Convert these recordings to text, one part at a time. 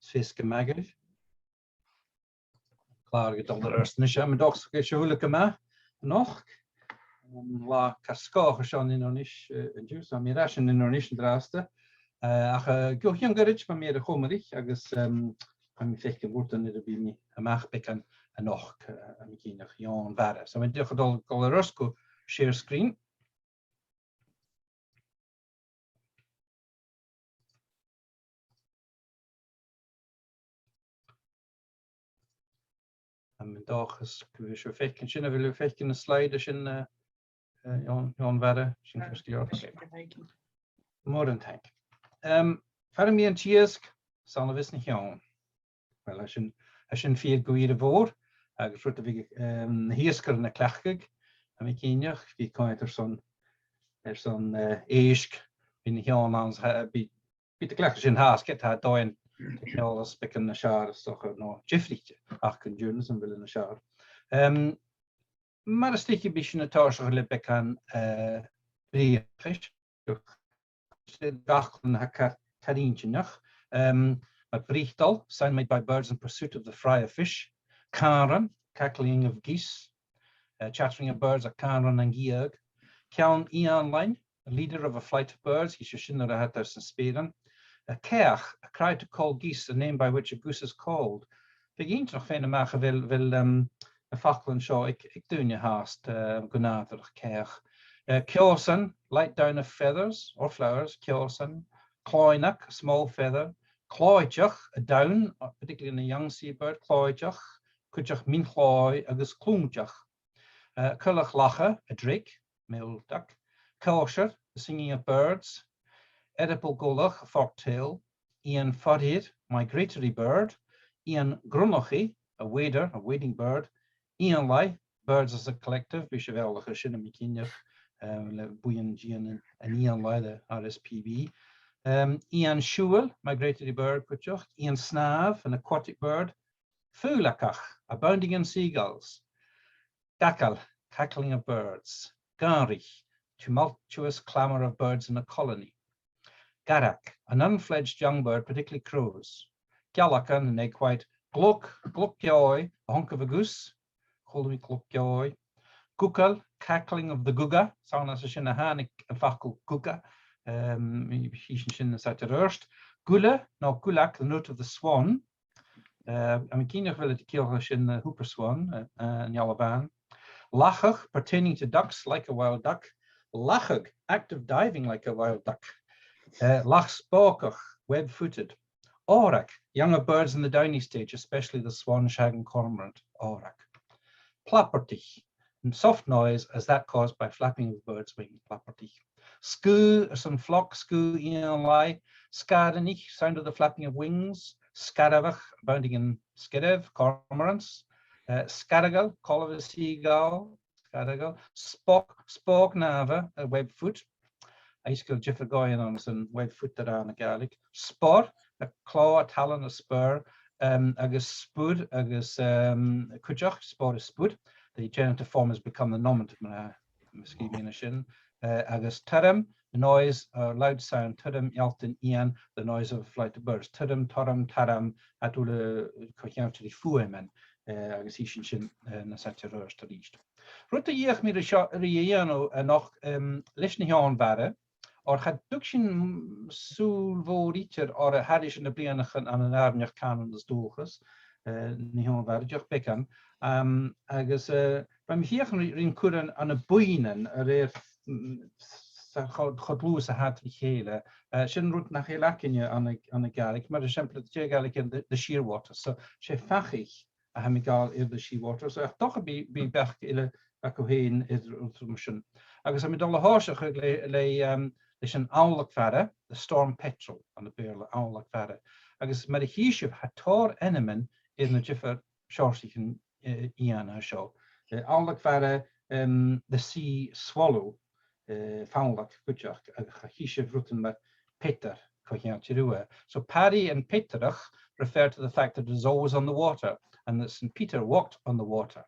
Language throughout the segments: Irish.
fiske magid. Klaar gedaan de eerste nisje. Maar toch is je huwelijk me nog. La casco schon in onish juice am mirashin in onish draste. Ach gochim gerich van meer gomerig. Agus am fech geworten in de bimi. Amach beken en nog am kinig jon vare. So met de gedol colorosco share screen. Am dag is we fech kunnen willen fech kunnen slide in Jan Wedde, Modern tank. Verder meer een tjiesk, zal we wist niet gaan. Wel, als je veel goede voor, ik vroeg dat ik hiersker in de klachtig, en ik ken je, wie kan het zo'n eesk, in de gaan ans, bij de klachtig in haast, get haar doin, ik nou als ik een schaar, is toch nog jifflietje, ach kun journals en willen een schaar. Maar een stukje beetje een toersige bekan briefjes. De dag een karintje nog. Maar brieftal zijn made by birds in pursuit of the fry of fish. Karen, cackling of geese. Chattering of birds are Karen and Georg. Kjan Ian Line, a leader of a flight of birds. He should know that there's some speren. A keach, a cry to call geese, a name by which a goose is called. Begint nog veel maken wil Falkland show, ik doe je haast, gonader, keach. Kjosen, light down of feathers or flowers, kjosen. Kloinak, a small feather. Kloijach, a down, particularly in a young seabird. Kloijach, kujach min kloi, agus kloonjach. Kullach lache, a drake, male duck. Kosher, the singing of birds. Edible gullach, a forktail. Ian fodhid, migratory bird. Ian grunochi, a wader, a wading bird. Ian lai, birds as a collective, Bishavel, Shinamikinach, Buyan Gian, and Ian lai, the RSPB. Ian shuel, migratory bird, Kuchoch. Ian snav, an aquatic bird. Fulakach, abounding in seagulls. Dakal, cackling of birds. Garich, tumultuous clamour of birds in a colony. Garak, an unfledged young bird, particularly crows. Galakan, an egg white. Gluk, glukjoi, a honk of a goose. Holly glukjoi. Gukal, cackling of the guga. Sound as a shinahanik, a fakul guga. Shin sat erst. Gula, no gulak, the note of the swan. I'm keen of the kill in the hooper swan, and Yalaban. Lachach, pertaining to ducks like a wild duck. Lachag, active diving like a wild duck. Lachspokach, web-footed. Orak, younger birds in the downy stage, especially the swan, shag, and cormorant. Orak. Plappertich, soft noise as that caused by flapping of birds' wings. Plappertich. Skoo, some flock, skoo, ian lai. Skadanich, sound of the flapping of wings. Skaravach, abounding in skerev, cormorants. Skaragal, call of a seagull. Skaragal. Spock nava, a webfoot. Icegill Jiffergoyan on some webfoot that are in a Gaelic. Spor, a claw, a talon, a spur. Agus spud, agus kujach, spor is spud. The genitive form has become the nominative shin. Agus turum, the noise, loud sound, turum, yaltin, ian, the noise of flight of birds. Turum, torum, taram, atule coherently fuemen, agus ishin shin na satirurs to reached. Rutte yech mir riano noch lishnihan vare. Or had duction soul voriter or a hadish in the blianachen an an armjach canon as doges, Nihon Varjach Beckham, agus beim Hirchen in Kuren an a buinen, a rare Chodlus a hat Michele, Shin root nach Helakinje an a Gaelic, but a shemplet Gaelic in the shearwater. So she fachich a hamigal in the shearwater, so toch be bech ille a cohen is ultimation. Agus am dolle horsach le is an aanlak verre, the storm petrol on the beerle aanlak verre. Agus met a hiesje hator enemen in the jiffer shorsichen iana show. The aanlak verre, the sea swallow, faunlak kutjach, a hiesje vruten met peter, kohiantirua. So Paddy and Peterach refer to the fact that it is always on the water, and that St. Peter walked on the water.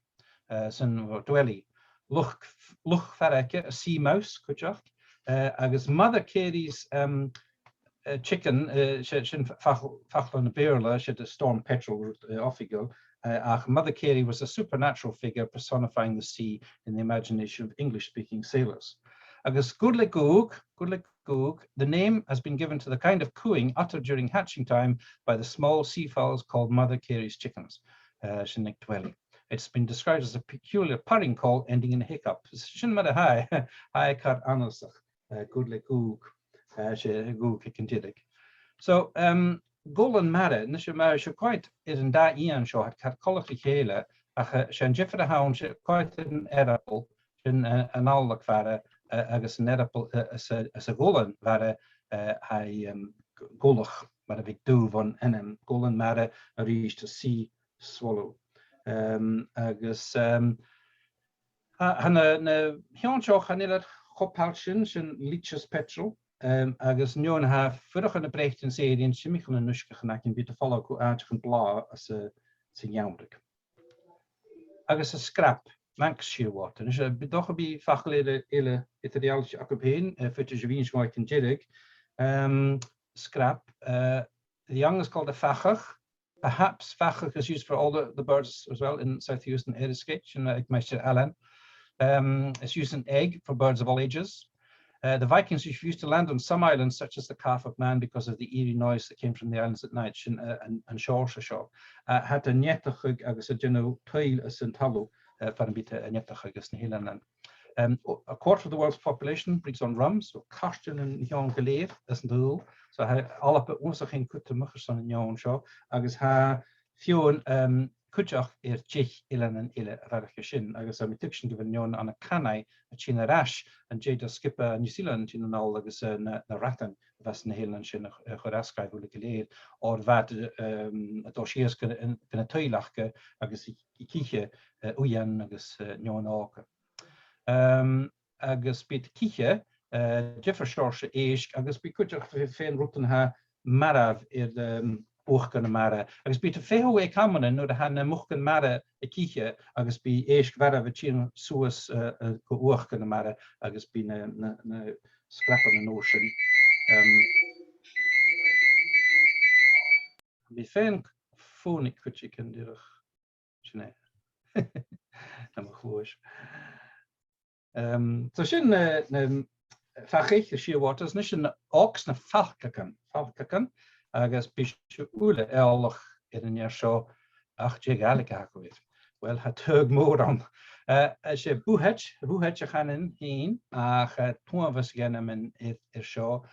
St. Dwelly, luch verreke, a sea mouse, kutjach. Agus mother carries chicken, sin fachlin na Beerla, she the storm petrol offigo. Mother Carey was a supernatural figure personifying the sea in the imagination of English-speaking sailors. Agus Gudle Goog, the name has been given to the kind of cooing uttered during hatching time by the small seafowls called Mother Carey's chickens. It's been described as a peculiar purring call ending in a hiccup. Shin mada hai kar anosach, Gudle Goog, Goog kintidig. So, Golan Mara, Nisha Mara, she quite is in that Ian show had colloquy hele, Shan Jeffrey Hound, she quite an edible, an allak vara, agus an edible as a Golan vara, Golach, but a big do von enem, Golan Mara, a reach to sea swallow. Agus, Hanna, Hionchoch, Hanilla, Hopalchin, Shan Leeches petrol. Agus nuan ha furach an brecht in serien chemical en nuskach na kin bit follow ko aardig bla as sin jaumrik. Agus a scrap mank shearwater. Dus bedoch bi fachlede ile Italiaanse akopeen futte jevins mooi kin jirig. Scrap the young is called a fachach. Perhaps fachach is used for all the birds as well in South Houston Erisketch and Meister Allen. It's used an egg for birds of all ages. The Vikings used to land on some islands, such as the Calf of Man, because of the eerie noise that came from the islands at night. And Shorsha had a netachug agus a general toil as in Talu, Farabita a netachug as Nihilan. A quarter of the world's population breeds on rum, so Karsten and Jon Galeer as in the rule. So all up at once again could to Mucherson and Jon Shaw, agus ha Fion Kujach Chich Ilan and Ille Radakashin, agus a mitiction given yon on a canai, a China rash, and Jada Skipper New Zealand in all agus na Ratan, Vasna Hill and Shin Horaskai Hulikaleer, or that a Doshiers can a toilachke, agus Kiche, Uyan, agus Nyon Orka. Agus bit Kiche, Jeffrey Shorsha Aish, agus be Kujach Fein Rutten ha Marav the Oorken mare. Agus be te veel we kamen no de han mochten mare e kiche agus be eesk verre we chin soes go oorken mare agus be ne scrappen in ocean. Be fein fonik kutje ken dirch chine. Na goed. So sin fachich de shearwaters nishin ox na falkaken. Agus bis ule eilech in een jaar zo ach je galig hakoit. Wel het hug more on. Als je boehetje gaan in heen, ach toen was gaan men zo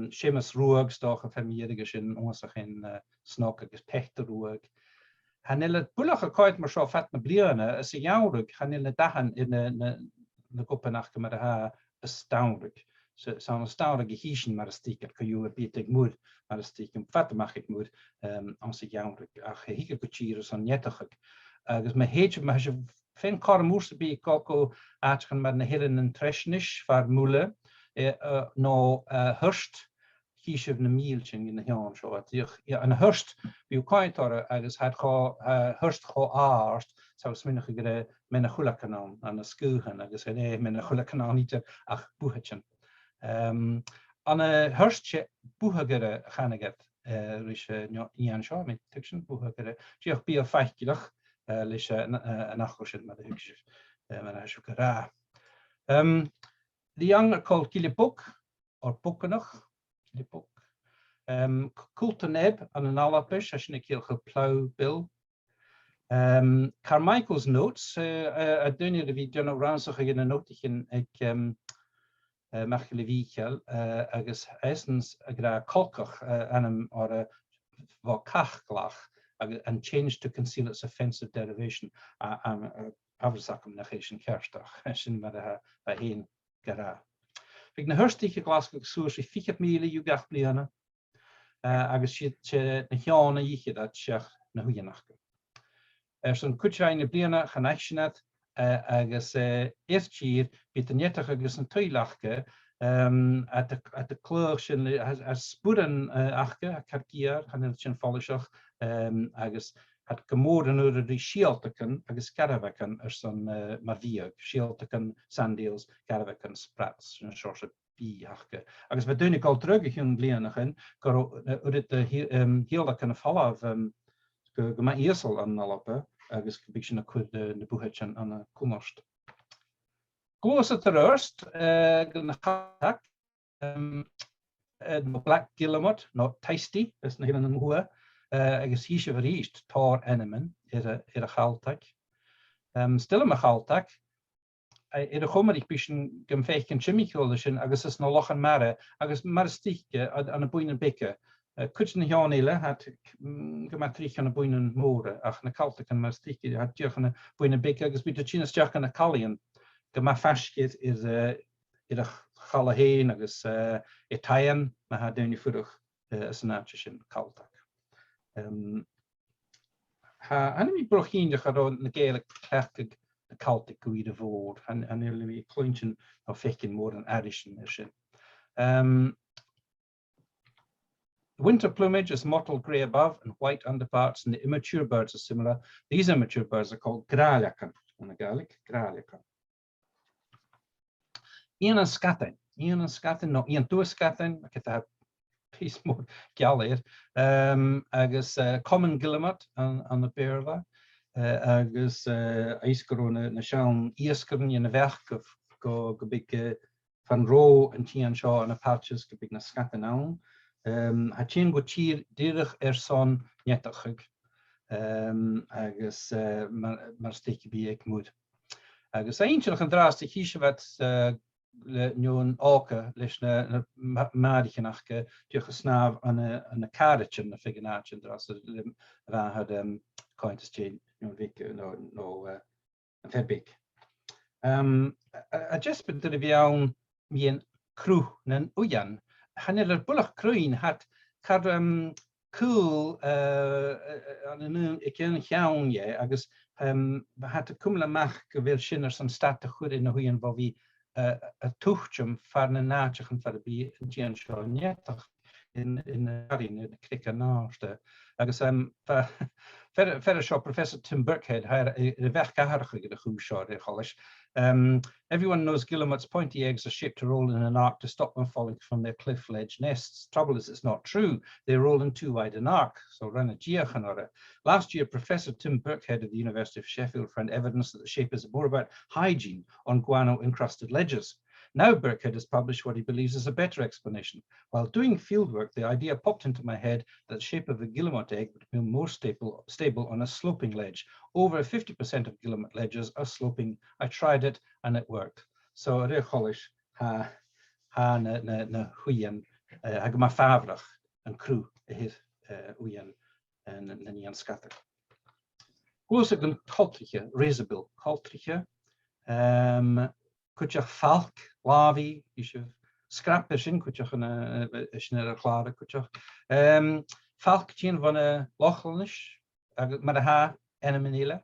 schemes roegs toch een familie in ons in snokken gespechte roeg. Han het boelige kooit maar zo vet me blierne. Als je jouwrug gaan in de dagen in de koppenacht met haar astoundelijk. Zo'n astoundelijke hieschen maar stiekem kan je beter moed. Maar stiekem vet mag ik moet als ik jou ach hieke kutchieren zo'n jettig. Dus mijn heetje maar je veel kar moest bij koko uitgaan met een hele interessisch voor moele no hurst kies een mieltje in de haan zo het ja een hurst wie kan het dus het hurst go aarst zou sminnige gere met een goede kanaal aan de skugen dus nee met een goede kanaal niet ach boetje An a hurstje buhagere chanaget rish Ian Shaw met fiction buhagere. Sheikh be a feichilach lish an achoshed met the hugshif Manashukara. The young are called Kilipuk or Bukanach. Kilipuk. Kultaneb an an alapish, as in a kilch plow bill. Carmichael's notes, a dunne the General Ransach in a note Machele Wiechel, agus essens a gra kolkach anem or a vakachglach and changed to conceal its offensive derivation Aversacum nachation kerstach, sin mar a heen gara. Vig na hurstige glasgow soos fichet mele jugach bliana, agus shit na hiana yiche dat shach na huyenachke. Son kutchaine bliana ganactionat, agus eertjier bit een jettig agus een toilachke at de kleursjen as spoeden achke karkier gaan het zijn volledig agus het gemoorden over de shielteken agus caravaken zo'n maviek shielteken sandals caravaken sprats een soort bí achcha. Agus bheit dúnig gáil drugún blianachan gur it hiala can fall go ma ísal an nalapa agus go big sin na chud na buheit an na cúmarst. Glós at the first, na chatak, no black guillemot, not tasty, is na hilan hua, agus híse verriest tar enemen, a chaltak. Still a chaltak, a chomarig bischen gemfeichen chimicholischen, agus is no lochan mare, agus marstike an a buinen beke. Kutsen Janile had gematrich an a buinen more, ach na kaltak an marstike, had jochen a buinen beke, agus bit a chinas joch an a kalien. Ma fascid i'r chala hen agus Italian ma ha dewn I ffwrwch ysynadau sy'n caldag. Ha anna mi brochyn dych ar o'n na gaelig clechtig y caldig gwyd y fod, han yw'n mi clwyntyn o ffecyn môr yn addition sy'n. Winter plumage is mottled grey above and white underparts, and the immature birds are similar. These immature birds are called graliacan, on the Gaelic, graliacan. Ian and Scathin, no, Ian two Scathin, I get that piece more gallier. Agus common guillemot on the bearla. Agus Eiskorona, na Shan, Eiskorn, in the werk of go big van Ro and Tian Shaw and a patches, go big na Scathin on. Hatchin go cheer, Dirich son, Netachig. Agus Marstiki be ek mood. Agus eentje gaan drastig kiesje wat nieuw oke lees na maardigenachke die gesnaaf aan een kaartje na figuraatje dras waar had cointes chain week no een verbik. Just met de viaun wie een crew en ujan hanneler bullig kruin had kar cool aan een ik ken jaun je agus we had de kumla mach gewil shinners aan staat te goed in de huien waar wie a tuchtjum farna nachchen for be Jean Shaw netach in the crick naarste. Agus Ferrer Shaw Professor Tim Burkhead had a werkharige de goe Shaw college. Everyone knows guillemot's pointy eggs are shaped to roll in an arc to stop them falling from their cliff ledge nests. Trouble is, it's not true. They roll in too wide an arc, so run a geochanora. Last year, Professor Tim Burkhead of the University of Sheffield found evidence that the shape is more about hygiene on guano-encrusted ledges. Now Burkhead has published what he believes is a better explanation. While doing fieldwork, the idea popped into my head that the shape of a guillemot egg would be more stable on a sloping ledge. Over 50% of guillemot ledges are sloping. I tried it and it worked. So a recholish ha na huyen hag ma favrach and crew hir huyen en nian scatter. Goes a gun cultriche, razorbill cultriche. Could you falk, lavi, you should scrap in, could you a clare, could you falk chin van a lochelnish, maar ha eneminele.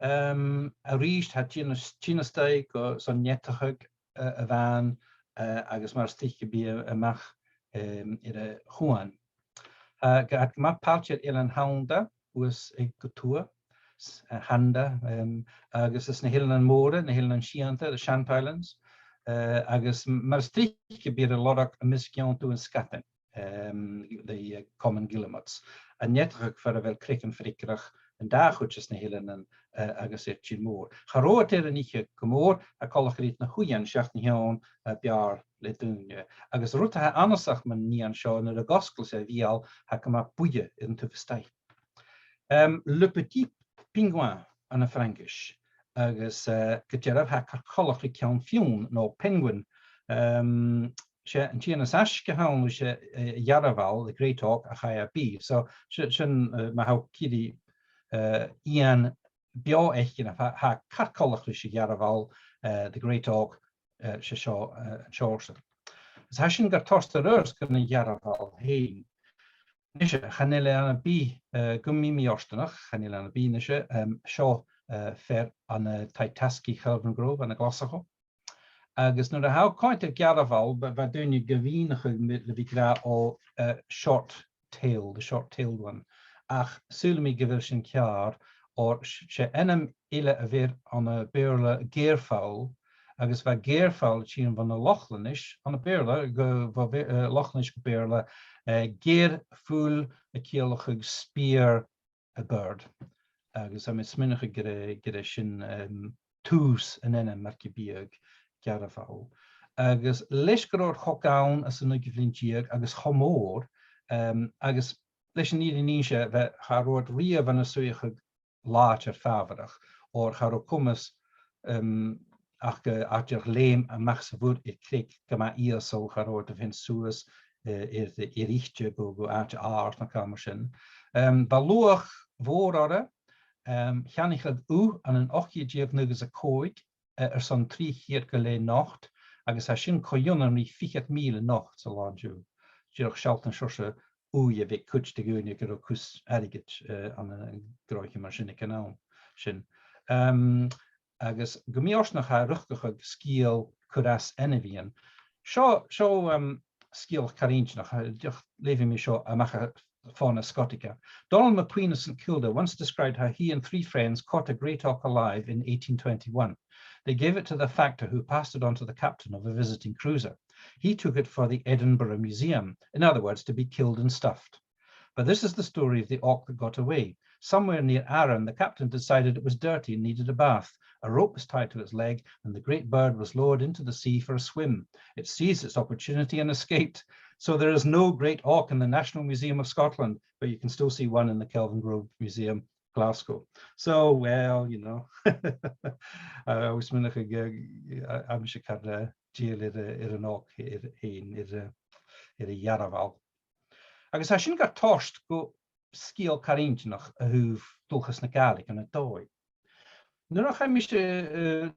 A reached had china steak or some netachug a van, agus mar stiche be a mach in a huan. Gat ma palchet ilan hounda was a couture. Handa, agus is na hilan móra, na hilan shianta, the Shan't Islands, agus mar stiche be a lorach a misciantu in Scathin, the common guillemots. A netachug for a vel cricken frickrach, and da is na hilan agus chin mór. Charoat a niche gomor, a collachrit na huyan shacht na hian a biar le dunje. Agus ruta ha anasach man nian shaw na a gospel se vial ha kama buye into vestay. Le petit Pingouin an a Frankish, agus gyda'r ha carcolach I ciawn fiwn no penguin. She and she and Sash gehaun she Yaraval, the Great Hawk, a higher bee. So shun mahau kiri Ian bio echin ha carcolach she Yaraval, the Great Hawk, she saw Chorson. As Hashin got tossed the rurs can Yaraval heen. Nische chanele an a bí gummi mi orstanach chanele an a bí nische seo fer an a taitaski Chelvan Grove an a glasacho. Agus nu a hau coint a garaval but dunne gavínach mit le vigra o short tail, the short tailed one. Ach sulmi gevil sin kiar or she enam ile a vir an a beurle gearfowl agus bheit géirfáil tían van na Lochlannis an na béle go Lochlannis go béle géir fúil a céalachug spír a bird. Agus am sminige gire sin tús in enne marci bíag gearafáil. Agus leis goróir chogáin as an giflintíag agus chomór agus leis an níise bheit charóid riamh an na suoige láit fábharach or charó cumas ach atir léim a meach sa bhúd I cric go má íasol charóid a bhín suas I ríchte go áit áart na camar sin. Ba luach mhór ara, cheannigad an an 8 nugus a cóig son 3 chéad go le nacht, agus a sin coionn í 4,000 nacht sa láú. Díoch sealtan sorsa je bheith cuid de gúine gur cús airigid an gráiche mar sinna canál sin. Agus go míorsnach a ruchgach scíal curas ennavíon. Seo scíal caríntnach léfi mé seo a macha fauna Scotica. Donald McQueen of St Kilda once described how he and 3 friends caught a great auk alive in 1821. They gave it to the factor who passed it on to the captain of a visiting cruiser. He took it for the Edinburgh Museum, in other words, to be killed and stuffed. But this is the story of the auk that got away. Somewhere near Arran, the captain decided it was dirty and needed a bath. A rope was tied to its leg, and the great bird was lowered into the sea for a swim. It seized its opportunity and escaped. So there is no great auk in the National Museum of Scotland, but you can still see one in the Kelvin Grove Museum, Glasgow. So, well, you know, I was I'm díal an auk a Yaraval. Agus sin got tost go scíal caríntnach a thuh dulchas na Gaelic an a dói. Nuair a chaimiiste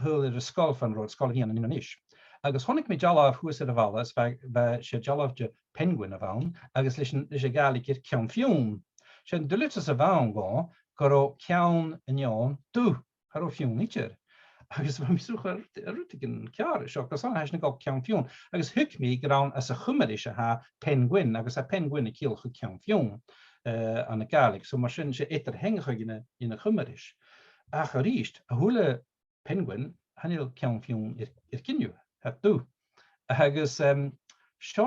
thula a scol fan rud scol híana in inis. Agus tháinig mé dealamh thuas a bhlas bheith sé dealamh de penguin a bhain, agus leis a Gaelic ir ceann fiún. Sé dulitas a bhain gá go ceann anion dú ar fiún nítir. Agus bh misúcha rutigin cear seo, gus an heisna gá ceann fiún. Agus thuic mí go rán as a chumaris a ha penguin, agus a penguin a cíalcha ceann fiún an na Gaelic, so mar sin sé étar hengacha ina chumaris. A go ríist, a thula penguin hanil ceann fiún ir cinniu. Dú. Agus seán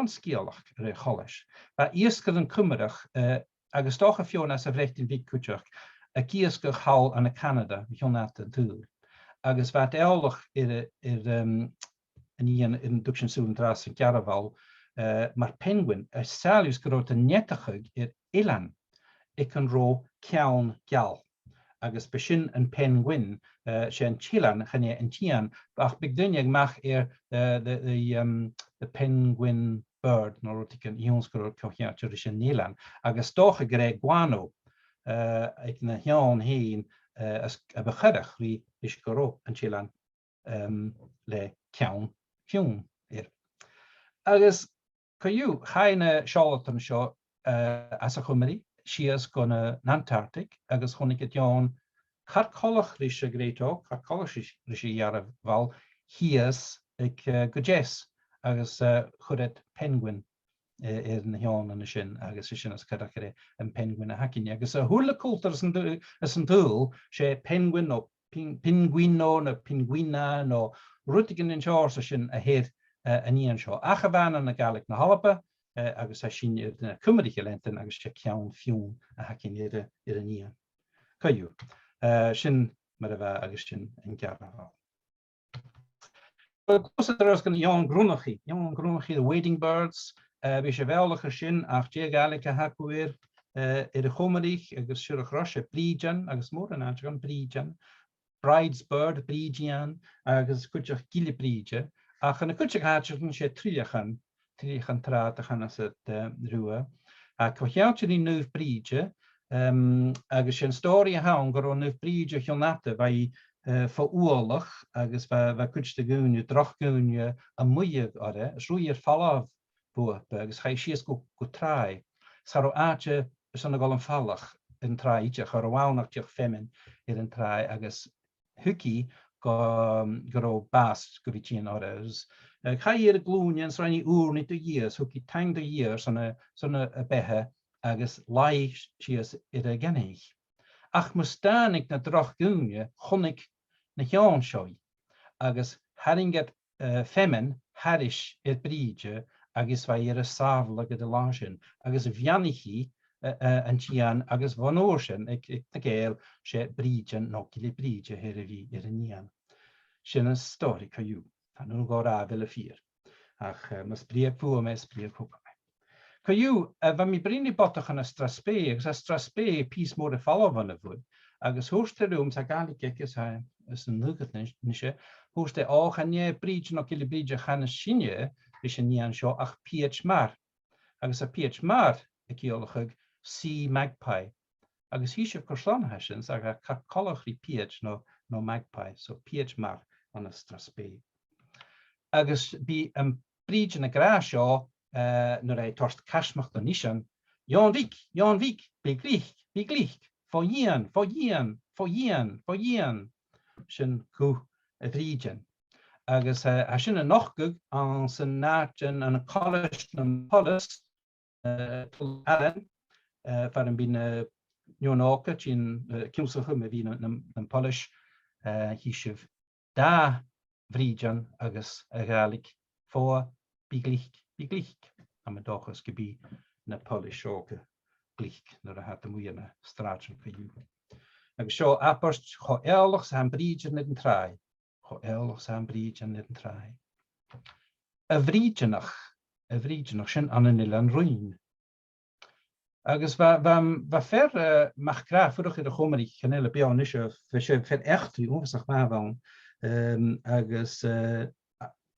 scíalach ar cholis. Ba íoscail an cumarach agus dácha fiún as a bhreitin bhí cúteach a cíosca chaáil an na Canada bhionata dúil. Agus bheit eolach ar an íon in duction súlan dras an Garaval mar penguin a saoús go raibh an netachug ar Ilan ag an ró ceann geal. Agus be sin an penguin sé an Chilan channe an tian, ach big duine ag mach the penguin bird nó rutig an íonsgur cochiatir sin Nílan, agus dócha go raibh guano ag na heán hain a bechadach rí is go an Chilan le ceann fiún ir. Agus coú chaine seolatan seo as a chumari, sias gona Antarctic, agus chonig it Jan Carcolach rís a gréitó, Carcolach rís a Yaraval, hias ag gojes, agus chudet penguin na Jan an sin, agus sin as cadachre an penguin a hakin. Agus a hula cultar as an dúl, sé penguin no pinguino no pinguina no rutigan in seás sin a héad a níon seo. Acha bhain an na Gaelic na Halapa, agus a sin na cumadiche lenten agus sé ceann fiún a hakin ar a níon. Caú. Sin mar a bheith agus sin an Garaval. Cos gan Jan Grunachi, the wading birds, bhí sé bhealach sin ach dé Gaelic a hacuir ar a chomadich agus siúrach ras a bríjan agus mór an an bríjan, bride's bird, bríjan agus cuiteach gile bríje, ach an a cuiteach háteach sé tríachan trátachan as rua. A cocheáte í nuh bríje, agus sin stóri a hán gur an nuh bríje chionata bhí fáúlach agus bheit cuite gúne, droch gúne a muíag ara, srúir falláh buap, agus cha sias go trai. Sa áte sanna gáil an fallach in tráide chu bhánachtíoch femin ar an trai agus thuki go bas go bhí tíon áras. Cha ar a glúne sa raní úrni do días, thuki tang do días sanna a bethe agus lai sias ar a gannéich. Ach mustánig na droch gúne chonig na chean seoi, agus haringet femen harish bríide agus bha ar a sábhla go de lá sin, agus bheanichí an tían agus bhanóir sin ag na géal sé brídean nó gile bríide hir a bhí ar a nían. Sin an stóri caú, tá nú gá rá bhile fír, ach mas bríag fu mes bríag cúpa. Caú, bha mi brini botach an a Straspé, agus a Straspé pís mór a fallhan a bhd, agus húste rúm sa gálig gegus is an nugad nise, húste ách a nie bríide nó gile bríide chana sinne is an nían seo ach PH mar. Agus a PH mar ag ceolachag C magpie. Agus hí sih cosán heisins ag a colachrí PH nó magpie, so PH mar an a Straspé. Agus bí an bríide na grá seo nuair é torst casmach do nísan, Jan Vík, bí glích, fá dhéan, sin cú a brídean. Agus a sin a nachgug an san nátean an a college na polis Allen, far an bín Njónáca tín címsachum a bhí an polis hí sih dá brídean agus a gálig fá bí glích. Am dochas go bí na polis seocha glích nuair a hat a muíana stráin caú. Agus seo apart cho eolach sa an brídean nid an trai. Cho eolach sa an brídean nid an trai. A bhrídeanach sin an an roin. Agus bha fer mach gra fuach ar a chomarí chanile beán is fe sé fer echtú ófasach má bhain agus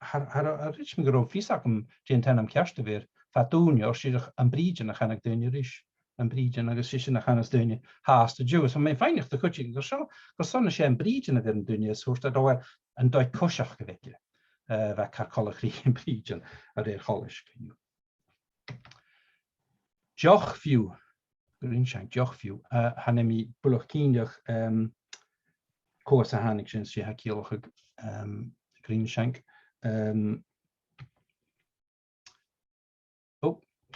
har rit me go físacham dé ten am ceiste bhir fatúne or siach an brídean nach chanach duine ris. An brídean agus si sin nach chanas duine háasta dúas. Mé féinnicht a chuti go seo go sanna sé an brídean a bhir an duine sústa dó an dóid cosiach go bheice bheith carcolachrí an brídean a réir cholis. Joch fiú, Grinshank, joch fiú, hanna mi bulach cíneach cós a hánig sin si ha cíolachag Grinshank.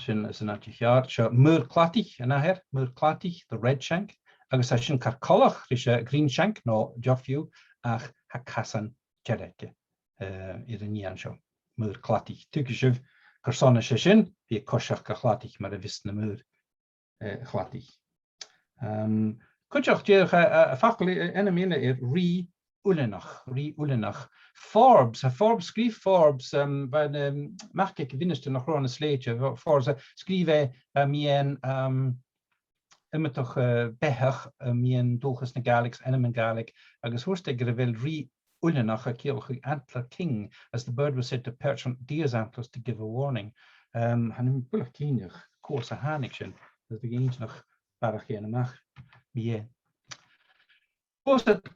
Sin is an anticheart, seo múr clatich an ahir, múr clatich, the red shank, agus a sin carcolach is a Grinshank nó joch fiú ach ha casan jereke i'r nían seo, múr clatich. Tugi sif Carsona sé sin, bhí cosiach go chlatich mar a vis na múr chlatich. Cuideach déach a facil enamína rí ulenach. Forbes skrif Forbes van mag ik winneste nog gewoon een sleetje. Forbes skrif mien toch behech mien dolges na Galix en mijn Gaelic. Agus hoorsteger wil rí ulenach a kielch antler king as the bird was said to perch on deer's antlers to give a warning. Han een bullig kienig koers a hanig sin. Dat begint nog barach geen mag. Mie. Post het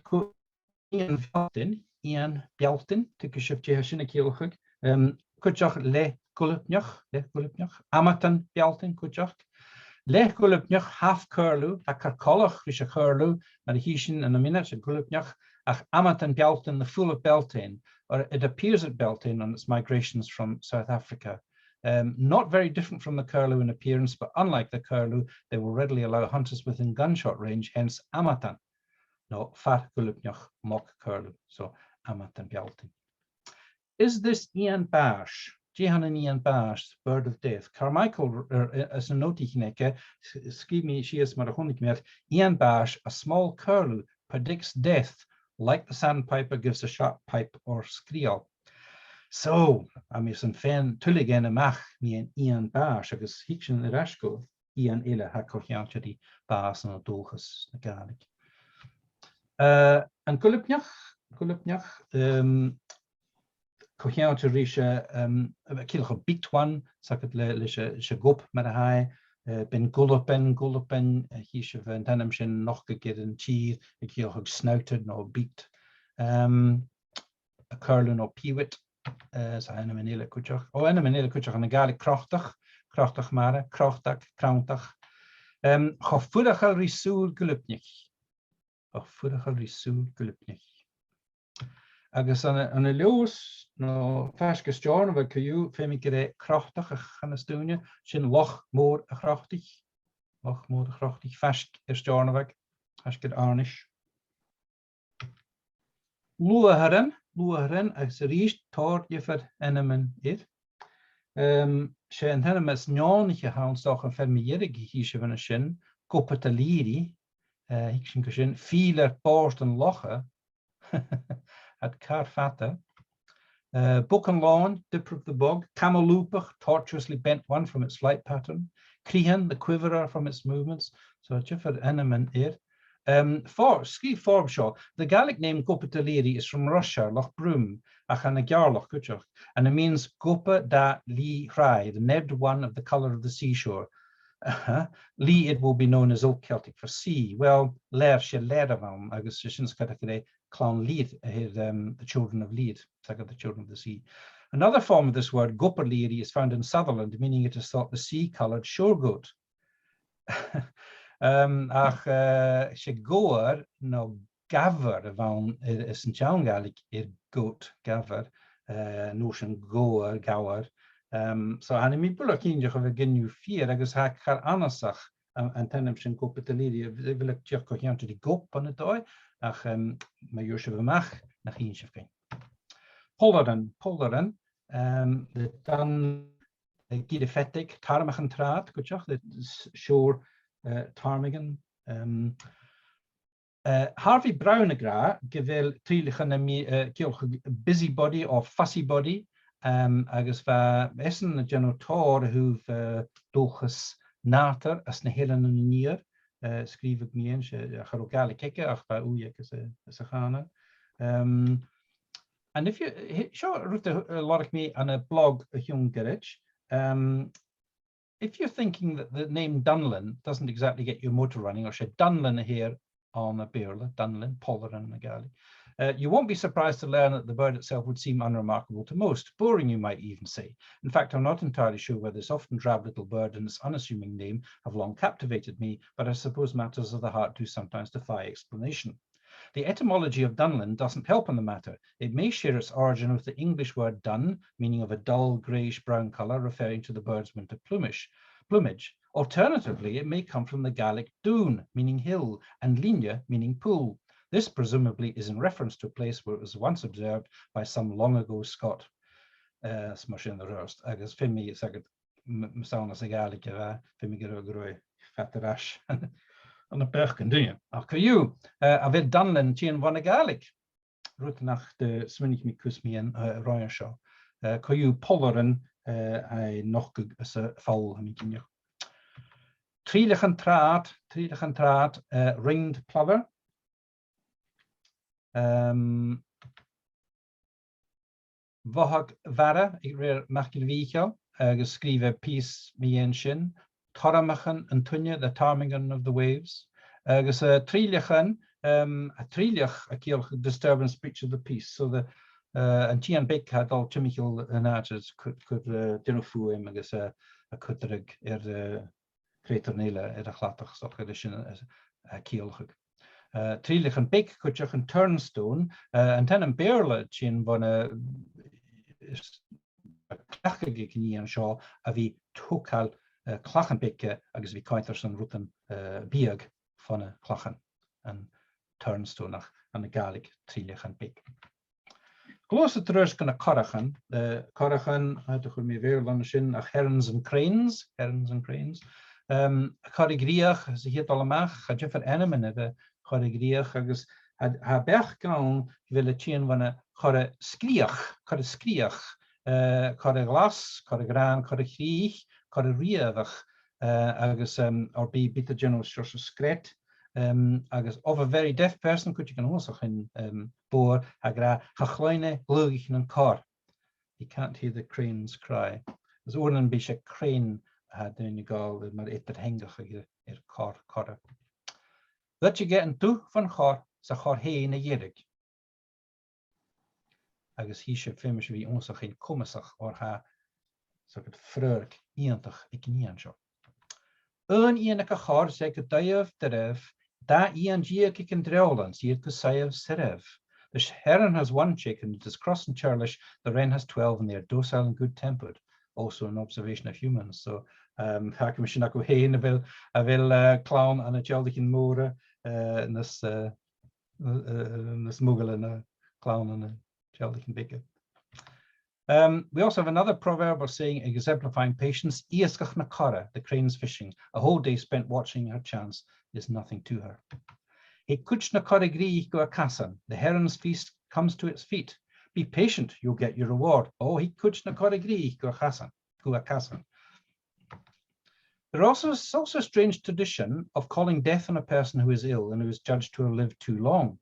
Ian Bjaltin, tuige sib dé sinna céalchuig. Cuideach le gulipneach, Amatan Bjaltin cuideach. Le gulipneach half curlu, a carcolach rís a curlu, mar a hí sin an a minute a gulipneach, ach Amatan Bjaltin, the full of Beltane, or it appears at Beltane on its migrations from South Africa. Not very different from the curlew in appearance, but unlike the curlew, they will readily allow hunters within gunshot range, hence Amatan. No, far gulipneach mock curlew, so Amatan Bjaltin. Is this Ian Bash? Jehan Ian Bash, bird of death. Carmichael, as a notichineke, skrif me, she is maar a Ian Bash, a small curlew, predicts death, like the sandpiper gives a sharp pipe or skriel. So, am is een fan tulligen amach me an Ian Bash, agus hichen irasco, Ian ille ha corchiantje die baas en dolges na Gaelic. An gulipneach, cochiantje rische, kilge bietwan, sak het le gop met a hai, ben gullipen, hiesje van denim sin nog gegeet een tier, ik heel goed snuited no biet, a curlen or peewit, so een manele kutjach, een manele kutjach an a Gaelic krachtig mare, krachtig, krauntach, gevoelige risoel gulipnich. Agus an a leos no ferskas jarn wat kajú femi gere krachtach a chanastúne sin loch mór a krachtig fersk jarnavek fersked arnish. Luaharan agus ríist tóir jifar enemen it. Sé an henne mes nánige haanstoch an fermierig hiise van sin, Gopataliri, ik sin go sin, filer borst an loche, at Carfata. Book and Lawn, Dipper of the Bog, Camelloopach, tortuously bent one from its flight pattern, Crehan, the quiverer from its movements, so jiffer enemen ir. Ski Forbshaw, the Gaelic name Gopataliri is from Russia, Loch Broom, Achanagjarloch Kuchach, and it means Gopa da Li Rai, the nebbed one of the colour of the seashore. Li, it will be known as Old Celtic for sea. Well, Ler she Leravam, agus Shishinskatake, Clown Lead, the children of Lead, the children of the sea. Another form of this word, Goperliri, is found in Sutherland, meaning it is thought the sea-coloured shore goat. Ach she goer no gaver van is een John Gaelic goat gaver notion goer gower. So han mi bulle kindje of genu 4 agus ha kar anasach an tenem sin Gopataliri wil ik tjach kochiant die gop an het doi ach ma josje mach nach inche fin. Polderen dan gide fettig tarmach traat gochach dit shore Ptarmigan. Harvey Brownegra gewil trílichan busybody or fussybody agus va essen genotor who've dochas nater as na helen an nier skrif ik mi charogale kekke ach ba oejek is a gana. And if you show a lot of me on a blog a young garage. If you're thinking that the name Dunlin doesn't exactly get your motor running, or should Dunlin here on a Beerla, Dunlin, Pollerin, Magali, you won't be surprised to learn that the bird itself would seem unremarkable to most, boring you might even say. In fact, I'm not entirely sure whether this often drab little bird and its unassuming name have long captivated me, but I suppose matters of the heart do sometimes defy explanation. The etymology of Dunlin doesn't help on the matter. It may share its origin with the English word dun, meaning of a dull greyish-brown colour, referring to the bird's winter plumage. Alternatively, it may come from the Gaelic dún, meaning hill, and linya, meaning pool. This presumably is in reference to a place where it was once observed by some long ago Scot. Smush in the roast. Agus fimi sagad msauna sa Gaelic fimi groi fatarash. An de bergen doen je. Ach, you, a wil Dunlin tien van de Gaelic. Roet nach de sminnig mi kus mi en Ryan Shaw. Kan you polleren hij nog een val mi kinje. Trieligen traat, ringed plover. Wahag vara, ik weer machkel wiechel, geschreven piece mi en shin. Taramachen and Tunja, the Ptarmigan of the waves. Agus a trílichan, a trílich a kiel disturbance speech of the piece. So the and Tian Big had all chemical natures could dinofu him agus a kutterig creatornele a glattig so edition a kielhug. Trílichan Big kutjach and Turnstone and ten and Beerle chin van a klachige knie an shaw a vi tokal Clachenbeke agus vi kainters an ruten biag van a Clachen en Turnstonach an a Gaelic trílichan big. Glose terus kan a Corachan, uit de goede weerland sin ach herons and cranes. Corrigriach, ze hiet allemaal, gaat je verenemen de corrigriach agus ha berg gaan wil het zien van a corre skriach, corre glas, corre graan, corre griech. Riadach agus or be bit general skret agus of a very deaf person could you can also in boor hagra hachleine glugich in car. You can't hear the cranes cry. As ornan be a crane had in gal maar et hengig car. That you get into van car sa car heen a jerig. Agus hi se famous wie ons geen komesach or ha so het frurk ientig ik niet aan zo. Een enige char zeg het duif deref, da ian giek ik in dreulen, zie het gesaif seref. The heron has one chicken, it is cross and churlish, the wren has 12 and they are docile and good tempered. Also an observation of humans. So ga ik misschien ook heen, wil clown aan het jeldig in moren, en dus moegelen clown and a jelly can big. We also have another proverb or saying exemplifying patience. Iasgach na cara, the crane's fishing. A whole day spent watching her chance is nothing to her. He kuch na cara gri go a casan. The heron's feast comes to its feet. Be patient, you'll get your reward. Oh, he kuch na cara gri go a casan. There is also a strange tradition of calling death on a person who is ill and who is judged to have lived too long.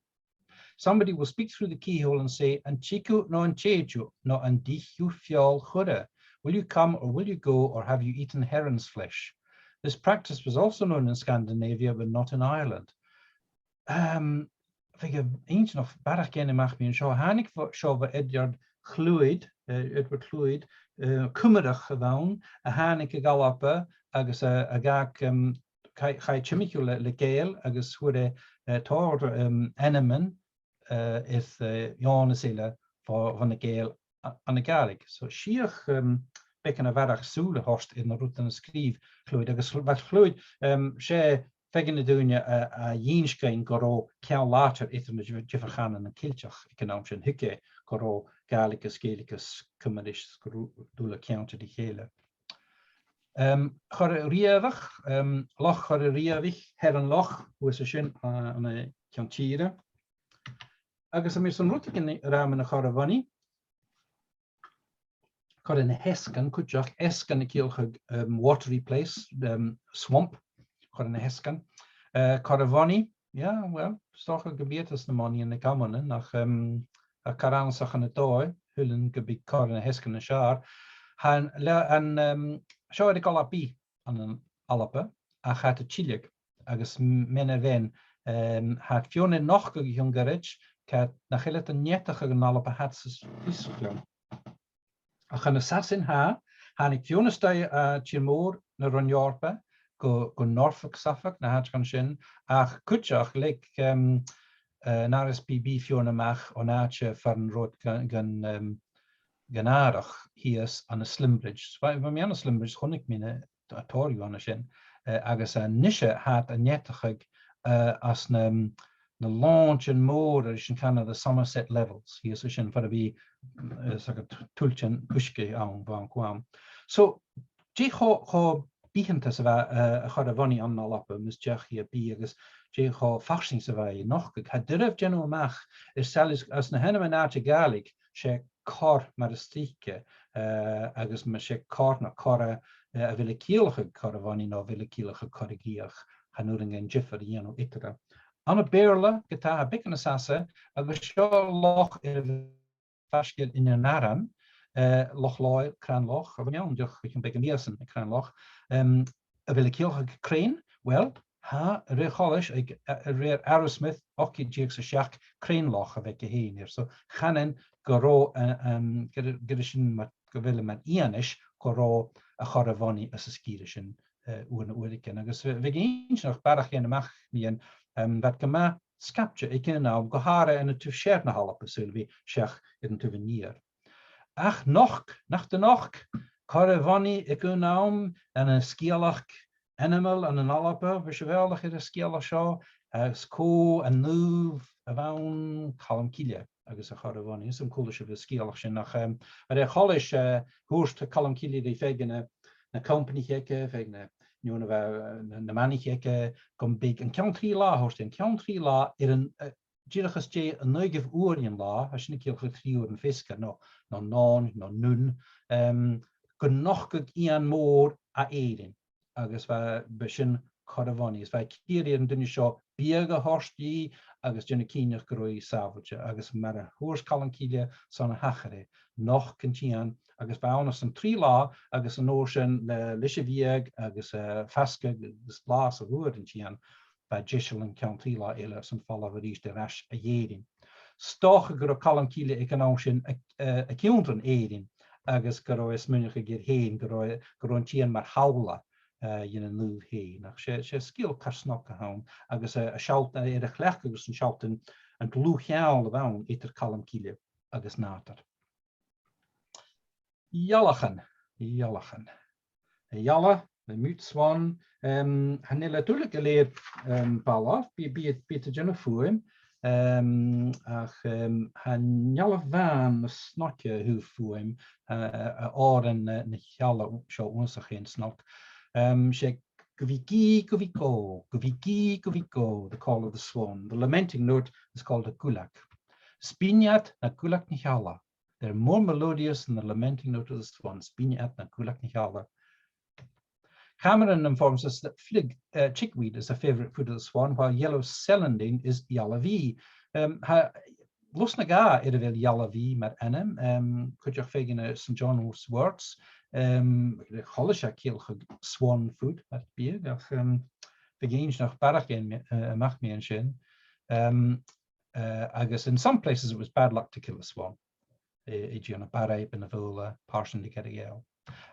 Somebody will speak through the keyhole and say, "Anchiku no ancheju, no andichu fiol chura. Will you come or will you go, or have you eaten heron's flesh?" This practice was also known in Scandinavia, but not in Ireland. Fige eentje nog barach gene mag me en zo hanik zo we Edward Llwyd, cummerach gewoon, a hanik a galappe, agus a gag kai chimicu le gale, agus hure tor enemen is Janusile van de gale an de galig. So siach bekken a varach soele horst in de route en skrief Llwyd, agus wat Llwyd sé Fegin doen a jeenschein goro keal later itten de jiffergaan en kiltjach economische hikke goro galicus galicus cummeris doele counter die gele. Riavach, loch riavich, her en loch, hoe is een aan een kantire. Agus am zo'n routigen ramen a charavani. Chor in hesken, kutjach, esken a kielge watery place, swamp. Chor in hesken. Caravani, ja, wel, stoch een gebied als de money in de kammeren, nach a karansach aan het dooi, hullen gebied chor in hesken a schaar. En zo had ik al apie aan een alappe, a gaat het chilek, agus menne wen, had fione nog jongerich, kat nach hele een jettige een alappe had ze visglam. A gaan de sats in ha ik fione stij chilmoor naar Ronjorpe, go Norfolk Suffolk na hat kan sin ach kutjach lek naar SPB fiona mach onache van rood ganarach hier aan de Slimbridge. Waar me aan de Slimbridge kon ik mine atorio aan sin agus a nische hat a nettig as na launch en more is in kind of the Somerset levels. Hier is sin for be tulchen buske aan van kwam. So go Bichentes a charavani an alappe, mis jachia biagus, jeho farsings away noch had durf general mach is salis as na henna manate galig, she kar maristike, agus me she kar na kara a ville kielige caravani no ville kielige karigiach, hanuring en jiffer jeno itra. Anna beerle, geta a bikken assase, agus sho loch faskil in een naran. Loch loy, kranloch, of ja, toch ik een beetje meersen, kranloch. Wil ik heel crane? Wel, recholish, ik reer Aerosmith, ook je jigs a shak, kranloch of ik heen hier. So, ganen goro gerishin met gewille met ianish, goro a charavani as a skirishin oerken. Dus we gaan nog barach in de macht mien, wat gema skapje, ik ken nou gehare en het tufscher na halpe zullen we shach in tuvenier. Ach, nach de noch, caravani, ik naam, en een skialach animal, en een alappe, we geweldig in een skialach show, sko, en nuv, avan, kalamkilia, agus a caravani, is een coolish of a skialach shin, nach, maar de cholish, hoorst kalamkilia, die vegen, na company gekke, vegen, de mani gekke, kom big, en country la, hoorst in country la, een, Jirachas je een neugev oorien la, als je een keer 3 uur een fisker, no non, no nun, kun nog ian moor a eden. Agus wij beshin caravani, is wij keren dunne show biege horsti, agus dunne kienig groi savage, agus maar hoors kalankilia son hachere, nog kentian, agus wij ons een 3 la, agus een ocean lishevieg, agus faske, dus blaas of woorden tian. Bij Jishel en Countila Elas en Falla Verish de Rash a Yedin. Stoch gro Kalam Kile economische a Counten Edin, agus gro is munige gir heen, gro tien maar haula in een nieuw heen. Nach she skill karsnok gehouden, agus a shout en de glechters en shouten en luchiaal de woon eter Kalam Kile agus nater. Jallachen. Jalla. De mutswan, han är naturligt geleerd balaf, biedt Peter Jennifer, ach han jalla van snotje hu fuim or en jalla show ons geen snok. She Guviki, Guviko, Guviki, Guviko, the call of the swan. The lamenting note is called a kulak. Spinjat na kulak nichala. They're more melodious than the lamenting note of the swan. Spinjat na kulak nichala. Cameron informs us that flig, chickweed is a favorite food of the swan, while yellow celandine is yalavi. Losnaga irvel yalavi met enem. Could you figure St. John's words? Cholisha kielge swan food at bier. Begins nog barragen mag me en shin. I guess in some places it was bad luck to kill a swan. E.g. on a barrape in a vola, parson to get a yell.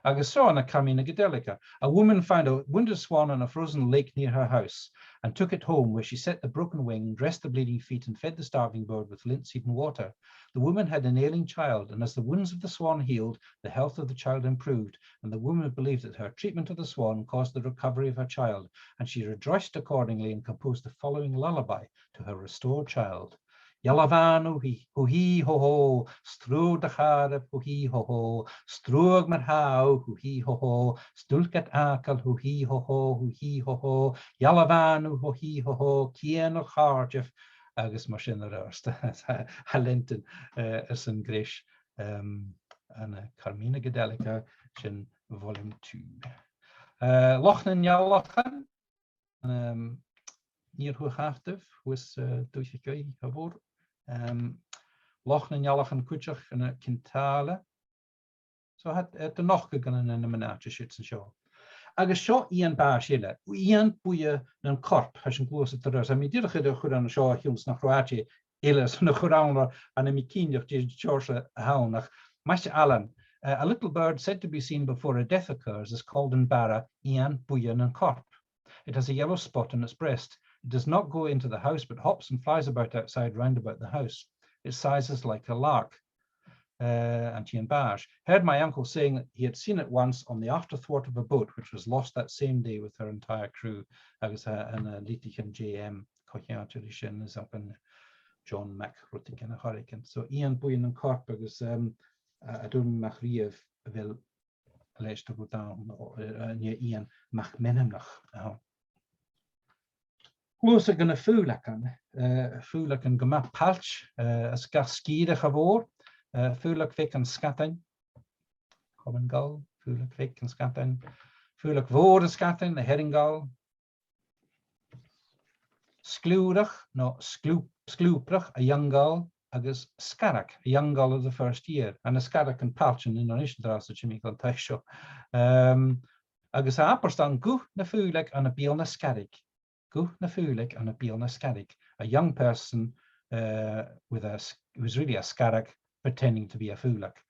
I guess so on a Carmina Gadelica. A woman found a wounded swan on a frozen lake near her house and took it home, where she set the broken wing, dressed the bleeding feet, and fed the starving bird with linseed and water. The woman had an ailing child, and as the wounds of the swan healed, the health of the child improved, and the woman believed that her treatment of the swan caused the recovery of her child, and she rejoiced accordingly and composed the following lullaby to her restored child. Jalavan ho hi ho ho, stroog de garep ho hi ho ho, stroog met hou ho hi ho ho, stulket akel ho hi ho ho, Jalavan ho hi ho ho, kien och hartjef, agus mar sin rust, halenten is een grish, en Carmina Gadelica, sin volume 2. Lochnen jalachen, hier hoe gaafdef, hoe is doe je Lochnen jalachen kutjach en kintale. Zo had het er nog gegaan in de menage schützen show. Agus seo Ian Bashile, Ian boeie een korp, has een gloos het terug. En mi dirige de goed aan de show hiels naar Kroatië, Elis naar Gorander en een mikindig die George Haunach. Masje Allen, a little bird said to be seen before a death occurs is called in Bara Ian boeie een korp. It has a yellow spot on its breast. It does not go into the house, but hops and flies about outside round about the house. Its size is like a lark. Antien Bash heard my uncle saying that he had seen it once on the afterthwart of a boat, which was lost that same day with her entire crew. I was in a Litichen JM, Kochian is up in John Mac Rutik and a Hurricane. So Ian Boyen and Corp, because I don't Machriev will alleged to go down near Ian Macmenamnach. Closer gonna Fulakan Gama Palch, as Gaskide Havor. Fulak vik en skatten. Common gull. Fulak vik en skatten. Fulak voor en skatten. De herringull. Sklurig. No, sklooprig. A young gull. Agus skarak. A young gull of the first year. And a skarak en palchen in Onish draas dat je me kan teisho. Agus a aperstan goe na fulak en a biel na skarik. Goe na fulak en a biel na skarik. A young person who's really a skarak, pretending to be a fulak,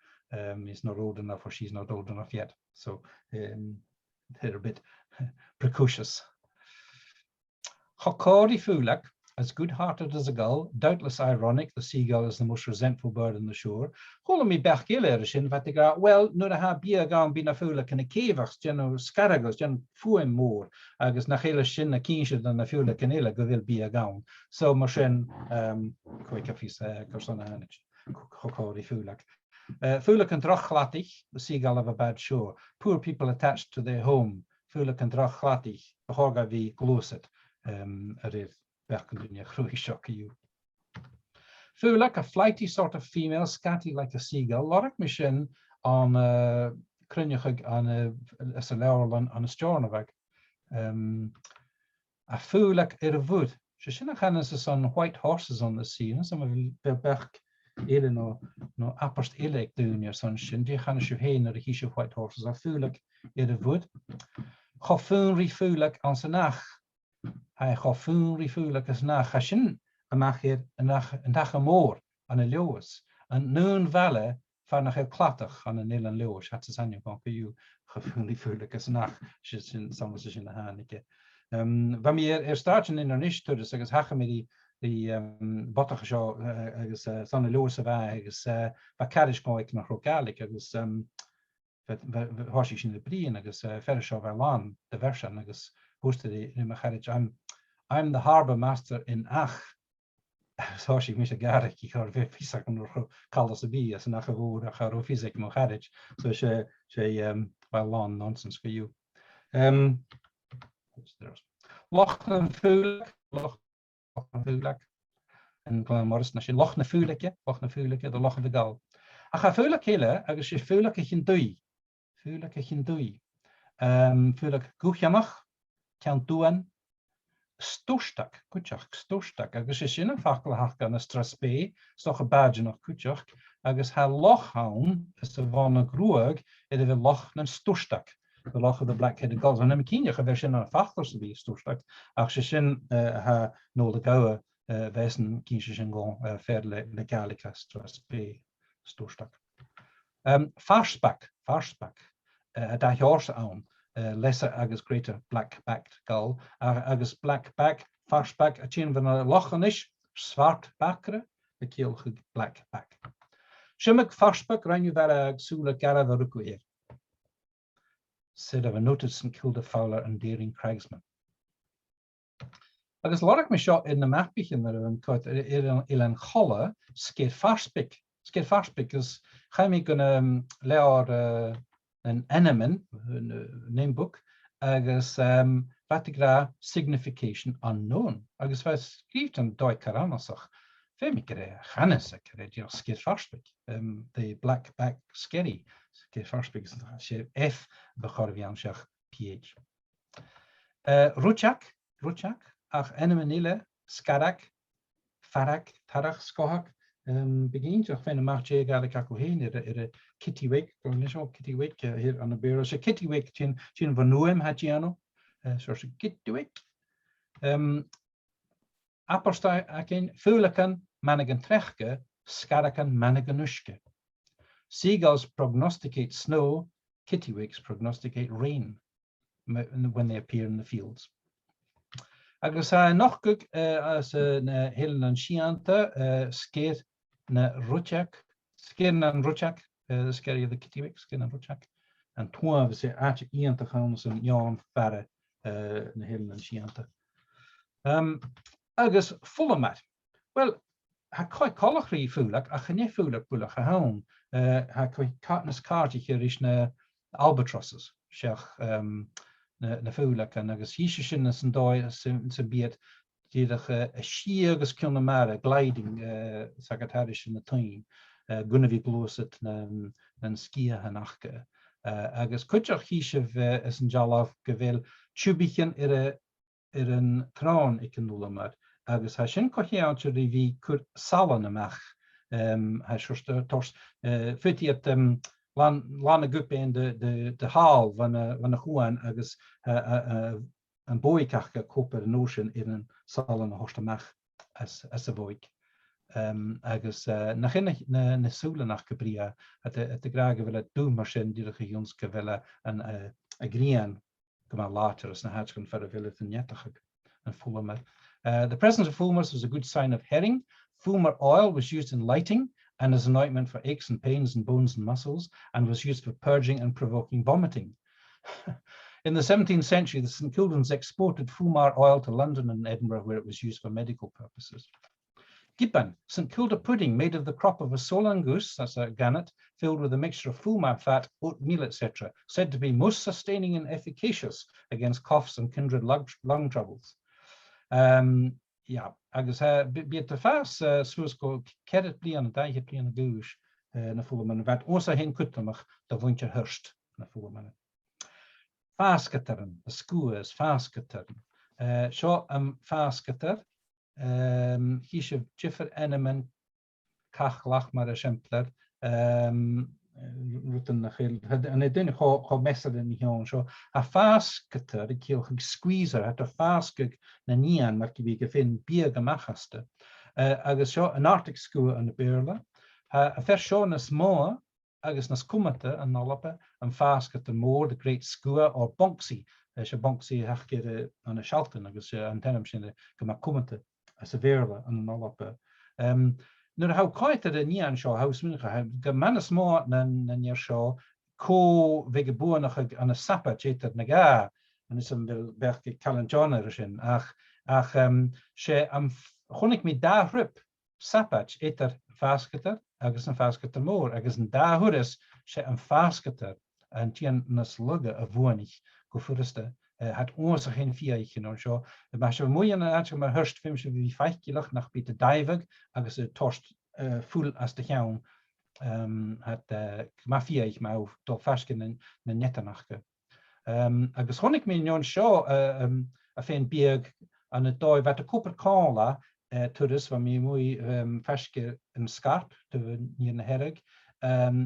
is not old enough or she's not old enough yet. So they're a bit precocious. Hokori fulak, as good-hearted as a gull, doubtless ironic, the seagull is the most resentful bird on the shore. Hola mi bechgilerishin vatiga, well, no ha bia gaan bina fulak in a kevers, geno scaragos, gen fuem moor, agus nachela shin na kinshe dan na fulak in illa govil bia gaan. So marshin, koikafis korsona hanich. Hokori fulak. Fulak and drachlatich, the seagull of a bad shore. Poor people attached to their home. Fulak and drachlatich, the horga vi gloset, arif berkendunya chrui shocky. Fulak, a flighty sort of female, scatty like a seagull. Lorak mission on Krunjachig on a Salerlan on a Stornovak. A fulak ervood. Shishinachanas is on white horses on the sea, and some of the berk. No apperst elek doen je sunshine. Die gaan je heen naar de hiesje white horses. A fulak wood. Gofun rifulak aan zijn nacht. Hij gofun rifulak als nacht. Hashin a mag hier een dag moor aan een leeuws. En noon velle van een heel klattig aan een nelen leeuws. Het is aan je van je gofun rifulak als nacht. Zit in soms in de hand. Wanneer staat je in de niche te dus hagen met die bottige show is sanne loose wij is carriage going naar lokalik is hosh in de brien is verder show van de version is hosted in my carriage I'm the harbor master in Ach zoals ik mis garrig ik har weer fysiek nog kallas bi as nach gewoon gar fysiek mo garrig so she well long nonsense for you loch en vuurlijk en Glen Morris na sin loch na vuurlijke de loch de gal a ga vuurlijk hele agus sé vuurlijk in dui vuurlijk goedjamach kan doen storstak kutjach storstak agus is sin fakkelhach gan straspe stoch a badge noch kutjach agus ha loch haun is de van groeg in de loch na storstak de loch of the black-headed gulls en hem kinje gewer sin aan fachters be storstak ach sin ha no de goue wesen kinje sin go verle legalica straspe storstak farspak da jorse aan lesser agus greater black-backed gull, agus black-back, farsback, a chin van a lochanish, zwart bakre, a keelge black-back. Shimmick farsback, ranju vera sula gara varuku said of a notice and killed a fowler and daring cragsman. Agus lorik me shot in the map begin that een kort ilan cholle, skeer farsback is Jaime gonna leor an enemen, name book, agus vatigra signification unknown. Agus was skrift an doi karanasach. Femi kere Hannes kere skir farspik. The black-back skerry skir farspik F bechorvianshach PH. Ruchak, ach enemenile, skarak, farak, tarach, skohak. Begint toch van de marché eigenlijk ook heen er kittyweek, kittyweek hier aan de bureau. So kittyweek tien van Noem had je ano, zoals kittyweek. Apostai akin vuurlijken manigen trechtke, skaraken manigen nuske. Seagulls prognosticate snow, kittyweeks prognosticate rain when they appear in the fields. Agus nog goed als een hele anciënte skeer na Ruchak, skeer de kittyweek, skeer na Ruchak. En toen we ze uit iemand te gaan zijn Jan verre een hele anciënte. Agus volle maar. Wel, hij kan kollegrie voelen, ach niet voelen gehouden. Hij kan katnes kaartje hier is na albatrosses, zeg. Na vuurlijk en agus hiesje is een dooi zijn beet die de schiers kunnen maken gliding secretarisch in de tuin gunnevie bloos het een skiën en achke agus kutjach hiesje is een jalaf gewel tubischen een kraan ik kan doen maar agus hij zijn kochiaantje die kurt salen mach hij schurst tors fit het Lana gup in de haal van de Juan agus een boeikachke koper notion in een salen horstemach as a boeik. Agus nach in soele nach gebria het de grage wil het doen marchen die de regionske willen en agreen kom later as na hatchen verder wil het een jettig en fulmer. The presence of fulmars was a good sign of herring. Fulmar oil was used in lighting and as an ointment for aches and pains in bones and muscles, and was used for purging and provoking vomiting. In the 17th century, the St Kildans exported fulmar oil to London and Edinburgh, where it was used for medical purposes. Gipan, St Kilda pudding made of the crop of a solan goose, that's a gannet, filled with a mixture of fulmar fat, oatmeal, etc., said to be most sustaining and efficacious against coughs and kindred lung troubles. Ja, agus bij te fas zoals go keret blian en dagen blian goes na volle man wat osa hen kutemach da wondje hurst na volle man. Fasketeren, de skoes fasketeren. Zo fasketer hiesje jiffer enemen kachlach maar exemplar ruten en het ding go messer in die zo a fasketer de kiel squeezer het a faskek na nian maar die gefin bier gemachaste agus zo een arctic skoe aan de beurle a verschone smoa agus na skumate en allappe een fasketer moor de great skoe or bonksy je bonksy hachke aan de schalten agus aan tenem sin gema kumate as a beurle en allappe nu how quite the nian show house minige ge man smart nan your show co vegeboonige aan 'n sappa jeter naga en is een berg Calanjana erin ach she am gonnig met daar rup sapach eter fasketer, agus an fasketer mór, agus an dahuris sé an fasketer an tian na slugge a bhuanig go furste het oorzaak geen vierchen of zo. Maar zo moet je natuurlijk maar hurst filmpje wie 5 kilo nach Pieter Dijvig, agus torst voel als de gaan het maar vierich maar toch vasken en netternachtke. Agus honig me jon zo a fin bieg aan het dooi wat de koper kala toerus waar me mooi vaske een scarp te hier een herrig.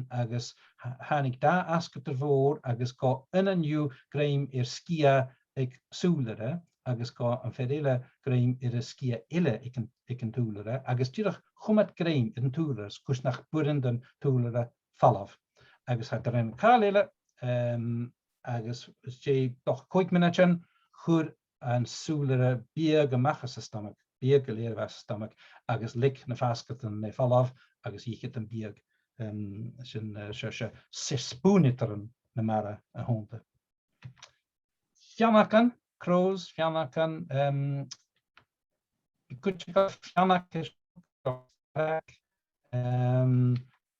Agus hanig da asket ervoor, agus ga in een nieuw greim skia ik soelere, agus ga een verele greim skia ille ik een toelere, agus tuurlijk gomet greim in toelers, kus nach burenden toelere valaf. Agus had er een kalele, agus je toch koik minuten goed een soelere bier gemacht stomach, bier geleerd was stomach, agus lik na vasket en valaf, agus je het een bier. Zijn 6 spoeniteren na mara a honte. Fiannakan, crows, fiannakan, kutchika fiannak is back,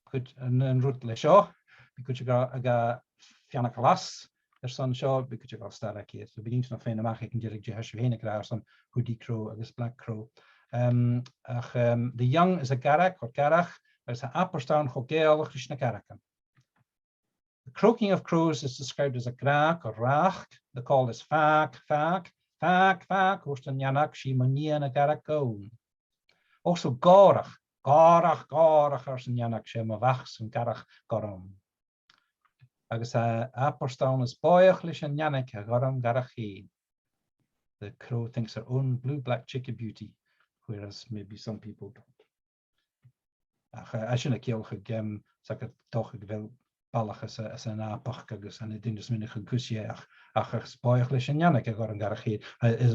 kut een roet le show, kutchika aga fiannakalas, er son show, kutchika starak hier. So begint nog fijn mag ik een direct je hene kraas van hoodie crow, agus black crow. The young is a garak or garach. There's an apperstaan gogeel Krishna Karakan. The croaking of crows is described as a graak or raach. The call is vaak, vaak, vaak, vaak. Oorstan Yanak, Shimonian, a Garakon. Also gorach, gorach, gorach, Oorstan Yanak, Shemavachs, and Garach, Gorom. Agus apperstaan is boyachlish and Yanak, Gorom, Garachin. The crow thinks her own blue-black chicken beauty, whereas maybe some people don't. Als je een keer gegem, zeg ik toch ik wil ballig als een apach, dus aan het ding dus minder gekusje, ach spoilig en Jannek, ik een garage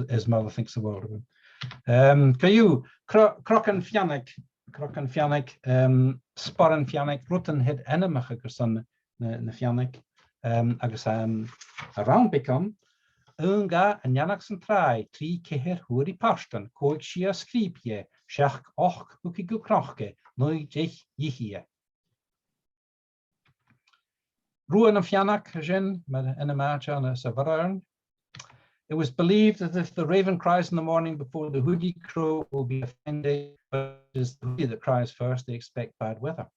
is maar thinks the world of him. Kan je krokken Fiannek, sporren Fiannek, rotten het enemige gerson ne Fiannek, agus around become. Unga en Jannak zijn 3 keer hoe die pasten, koik schia skripje, schach och buki gukrochke, nooit jichie. Ruan of Jannak gen, met een maatje aan een It was believed that if the raven cries in the morning before the hoodie crow will be offended, but it is the hoodie that cries first, they expect bad weather.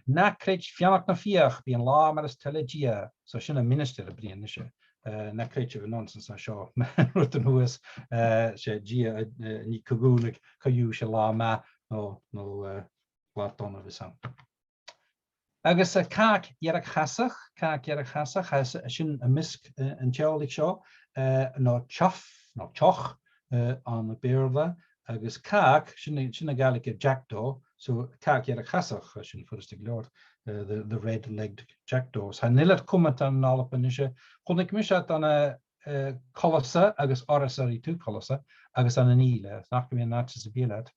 Na kreeg Fiannak na fiach be an law mar as telegia, so sin a minister a brian nishe. Na kreeg of nonsense a show. Rutten huas she gia ni kagunik kayu she law ma no laton of his son. Agus a kak yerak hasach has sin a misk an chaulik show no choch on the beerva. Agus kak sin a galik a jackdaw. So kak yerak hasach sin first glord the red-legged jackdaws. Han nillet comment an alpanische. Kon ik mishat an a colossa agus orasari tu colossa agus an anile. Nach me natches bilet.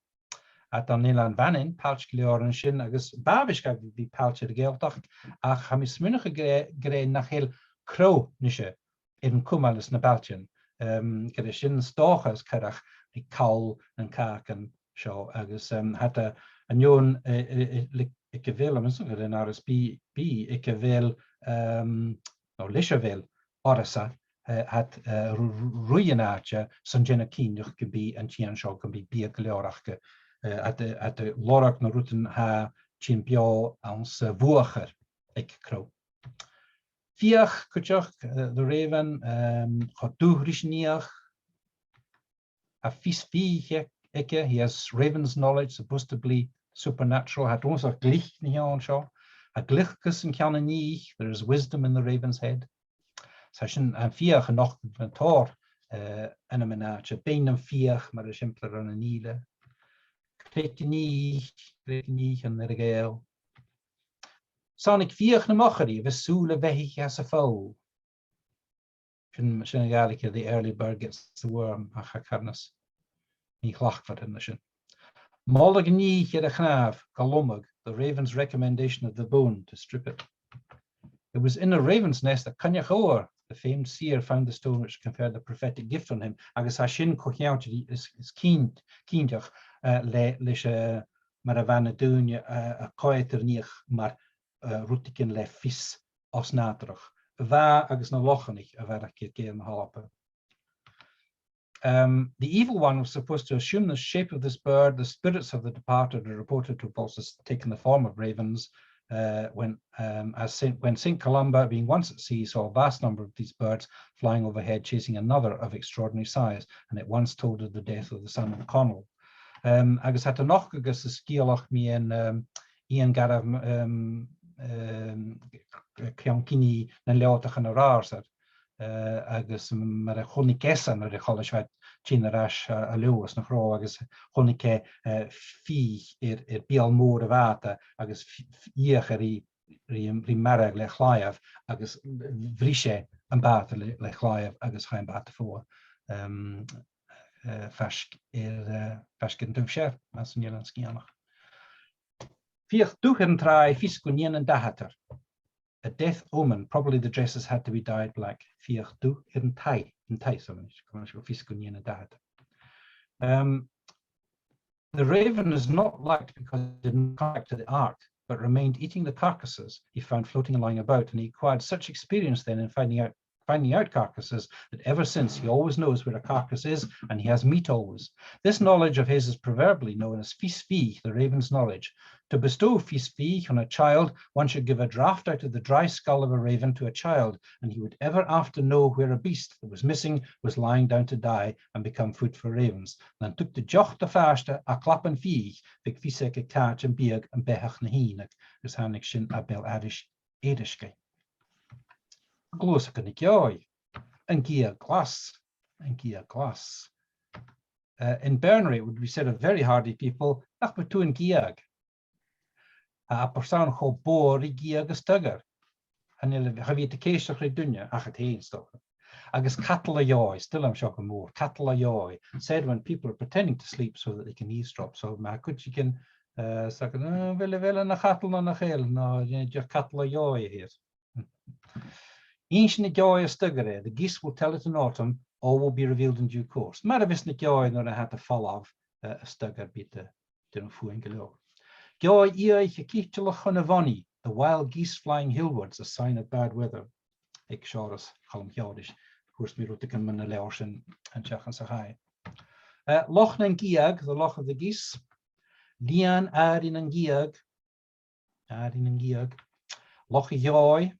At an nilan vanin palch glioren sin agus babish gab vi palch de geltach ach ha mis munige gre nach heel crow nische in kumalis na balchen. Gede sin stochas karach die kaul en kaken show agus had a joon ik wil am so in RSB ik wil no lisha wil orasa had ruyenaatje son jena kiendig kan be en chien show kan be bier glorachke at de lorak na routen ha chimpio ans woger ik kro. Vier kutjach the raven gaat toegrishniach a vis vier he has raven's knowledge supposed to be supernatural. Had also glich nie on show. A glichkus and can there is wisdom in the raven's head. Session and vier genoeg van tor en een menaatje been en vier maar een simpler aan een niele. Kreeg nie en de geel. Sonic vier na mocherie we soele weg as a foe. Sin galige the early bird gets the worm a chakarnas. Ní chlach wat in de sin. Mollig nie de knaaf, kalomig, the raven's recommendation of the bone to strip it. It was in a raven's nest that Kanya Goor, the famed seer found the stone which conferred the prophetic gift on him. Agus a sin cochiauti is cíntach leis mar a bhana dúine a coitar níoch mar rútikin le fis os nádrach. Va agus na lochanich a bhar a géan halape. The evil one was supposed to assume the shape of this bird. The spirits of the departed are reported to have also taken the form of ravens. When St. Columba, being once at sea, saw a vast number of these birds flying overhead, chasing another of extraordinary size, and at once told of the death of the son of Connell. Agus hat noch agus scialach mi en Ian garaf Ciancini na leotach an arásar. Agus mar a chonig gesan ar a cholashaid Chinarash a Lewis na chro agus chonig fi bial mór a vata agus iach ri marag le chlaiaf agus vrishe an bata le chlaiaf agus chaim bata fo fesk fesken dúfsef as an jelan skianach. Fiach duchen trai fiskunien en dahater. A death omen, probably the dresses had to be dyed black. Fiach du in tai, so fiskunien en dahater. The raven is not liked because it didn't come back to the ark, but remained eating the carcasses he found floating and lying about, and he acquired such experience then in finding out carcasses that ever since he always knows where a carcass is, and he has meat always. This knowledge of his is proverbially known as fisfi, the raven's knowledge. To bestow fisfi on a child, one should give a draught out of the dry skull of a raven to a child, and he would ever after know where a beast that was missing was lying down to die and become food for ravens. Dan took the jocht de faste a klap en fieg, vik fiseke kaart en bieg en behach na hinek, dus hanik sin a bel ediske. Glós gan igioi, an gia glass. In Bernary, it would be said of very hardy people, ach betu an giag. A persoon go boor I giag a stugger. En je havie te keestig re dunje, ach het heen stoken. Agus cattle a joi, still am shock more, cattle a joi, said when people are pretending to sleep so that they can eavesdrop. So ma could you can zeggen, wille na cattle na na geel, no, je cattle a joi hier. Each joy a stugger, the geese will tell it in autumn, all will be revealed in due course. Maravis joy nor I had to fall off a stugger bit the fuing gelo. Joy eich a kichtelach on a vonny, the wild geese flying hillwards, a sign of bad weather. Ik shoras halm jodish, course me rotikan man a leorshin and chachan sahai. Loch nan giag, the loch of the geese. Lian arin and giag. Loch joy.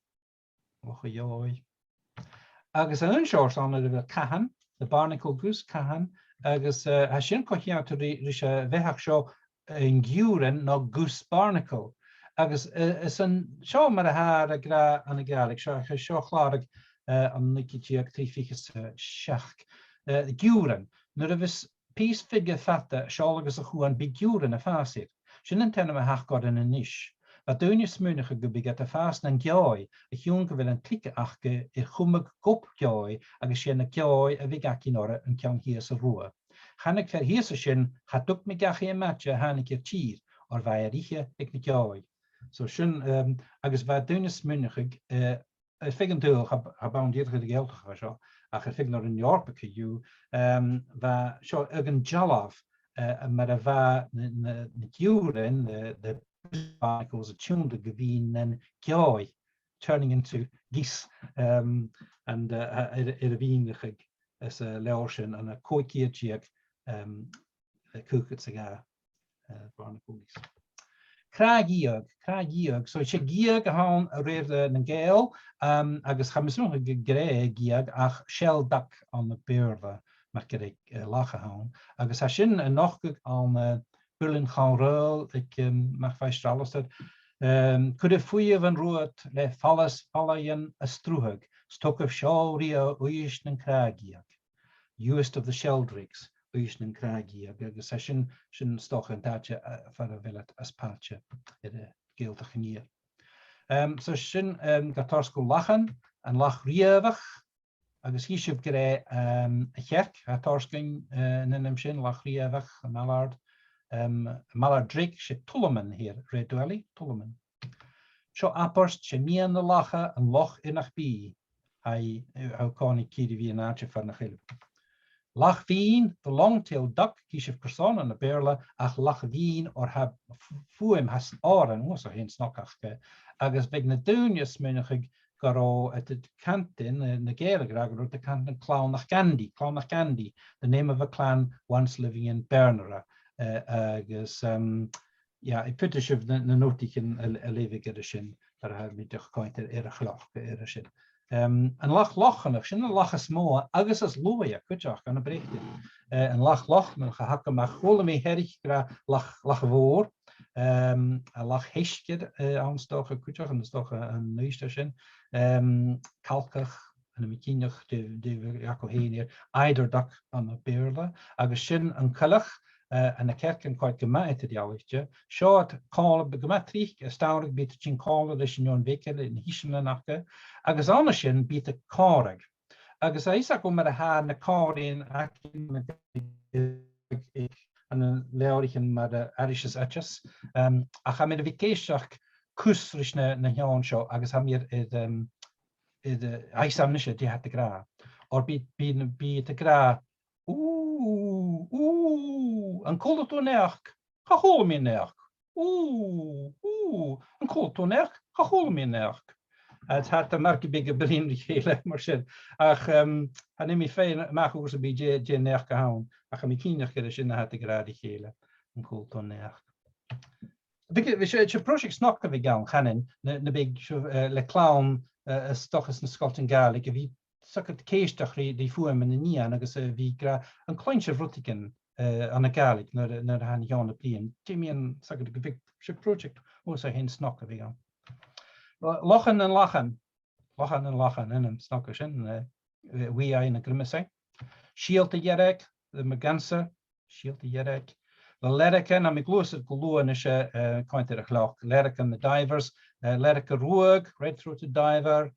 Agus an unshort on the cahan, the barnacle goose cahan, agus hashin cochian to reach a vehach show in Guren, no goose barnacle. Agus is an show mar a gra an a gaelic, show chlarg on Nikichiak Trifichus shach. The Guren, nervous peace figure fatta, shawlagus a huan big Guren a facet. Shin intended a hach god in a niche. Wat doen je smunige gebied te vast en joy, a jonge wil een klikke achke, chumig kop joy, agus sjen a joy a vigakinore en kjang hier se roe. Hannik ver hier se sjen, hat ook me gachi matje, hannik je chier, or wij riche ik niet joy. So sjen, agus wat doen je smunige, figen deel, habaan dit de geld gegaan, ach figen naar een York bekiju, waar zo een jalaf, maar er waar een juren, de barnacles attuned to Gavin and joy, turning into geese, and Irvine as a Laotian and a Koikirchiak Kukutsaga barnacles. Kragiag, so she giag on a rear the gale, agus Hamisno gre giag ach shell duck on the beerva, Markerik Lachahan, agus Hashin and Nochuk on Berlin gaan ruil, ik mag vijf stralen staan. Kunnen voeien van rood, le valles vallen a stroehug, stok of shawl rio, uish en kragiak. Used of the sheldricks, uish en kragiak. De session shin stoch en taatje van de willet as paatje, de geelte genier. So shin gatorsko lachen en lach riewig. Agus hiesje gre a kerk, gatorsking in hem shin lach riewig, malard. Maladrig she Tulleman hier, Reduelli, Tulleman. Sho appers, she mien de lache, en loch inach bi. hij kan kiezen wie een aardje van de gele. Lach wien, de longtail duck, kies je persoon aan de beerle, ach lach wien, or heb voem has oren, moest er geen snokachke. Agus big na duinjes menig garo at de kantin, de gele graag, or de kantin clown nach candy. The name of a clan once living in Bernera. Agus, ja, ik put dus de notieken leven gedishin, daar heb ik toch koint glach gedishin. En lach sin lach is mó agus as loja kuach gan bericht. En lach men gehakke maar gole me herrig gra lach voor. Lach heisje aanstoge kuach en toch een neuiste sin. Kalkig en een mekinig de jako heen eiderdak aan de beerle. Agus sin een kallig. En de kerken quite gemaakt het jouwtje. Short call gematrich, staurig biedt chin call de sin weken in hischen nakke. Agus andershin biedt de karig. Agus Isaac om de haar de kar in en een leurigen met de arisches etjes. Ach ga met de vakeeshach kusrich na jaan show. Agus ham hier de Isaac nische die had de gra. Or biedt de gra. Een koele toneerk, ga hol me nerk. Een koele toneerk, ga hol me nerk. Het had een merke bigge berindig hele, maar shit. Ach, hij neemt me fijn, maar hoe ze bij je nerk houden. Ach, mijn kinderen dus in de had ik graag hele, een koele toneerk. We zijn project snakken we gaan, de big le clown, toch is een Scotland Gaelic, wie. Zag het keestdag die voeren met de niet aan, dus wie graag een kleintje vrotigen aan de Gaelic naar de hand gaan de plien. Jimmy en zag het big project, hoe ze heen snakken we gaan. Lachen en een snakkers in wie in een grimace. Shield de jerk, de meganse, shield de jerk. De lerken, en ik loos het geloen is kind er gelach. Lerken de divers, lerken roeg, red through the diver.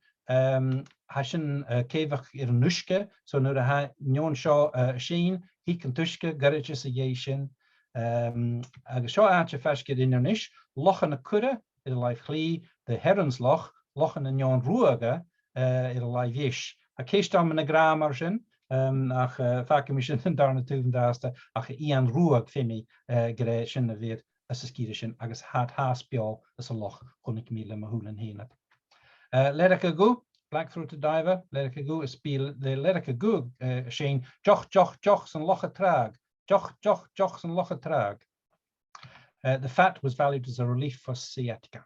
Hashin kevach nuske, so nu de nyon shaw sheen, he kan tuske, garages a yeshin. Agus shaw aantje fashkid in nish, lochen a kudde, it'll life glee, the herons lochen a nyon ruige, it'll life yesh. A keestam in a grammarshin, ach vacuumishin en darna tuvendaste, ach ian ruig fimi, gereshin a weer, as a skidishin, agus hat haspio, as a loch, konik mile mahulen heenet. Lerke go. Black-throated diver, lerke go speel de lerke go Shane joch and loch traag. Joch and loch traag. The fat was valued as a relief for sciatica.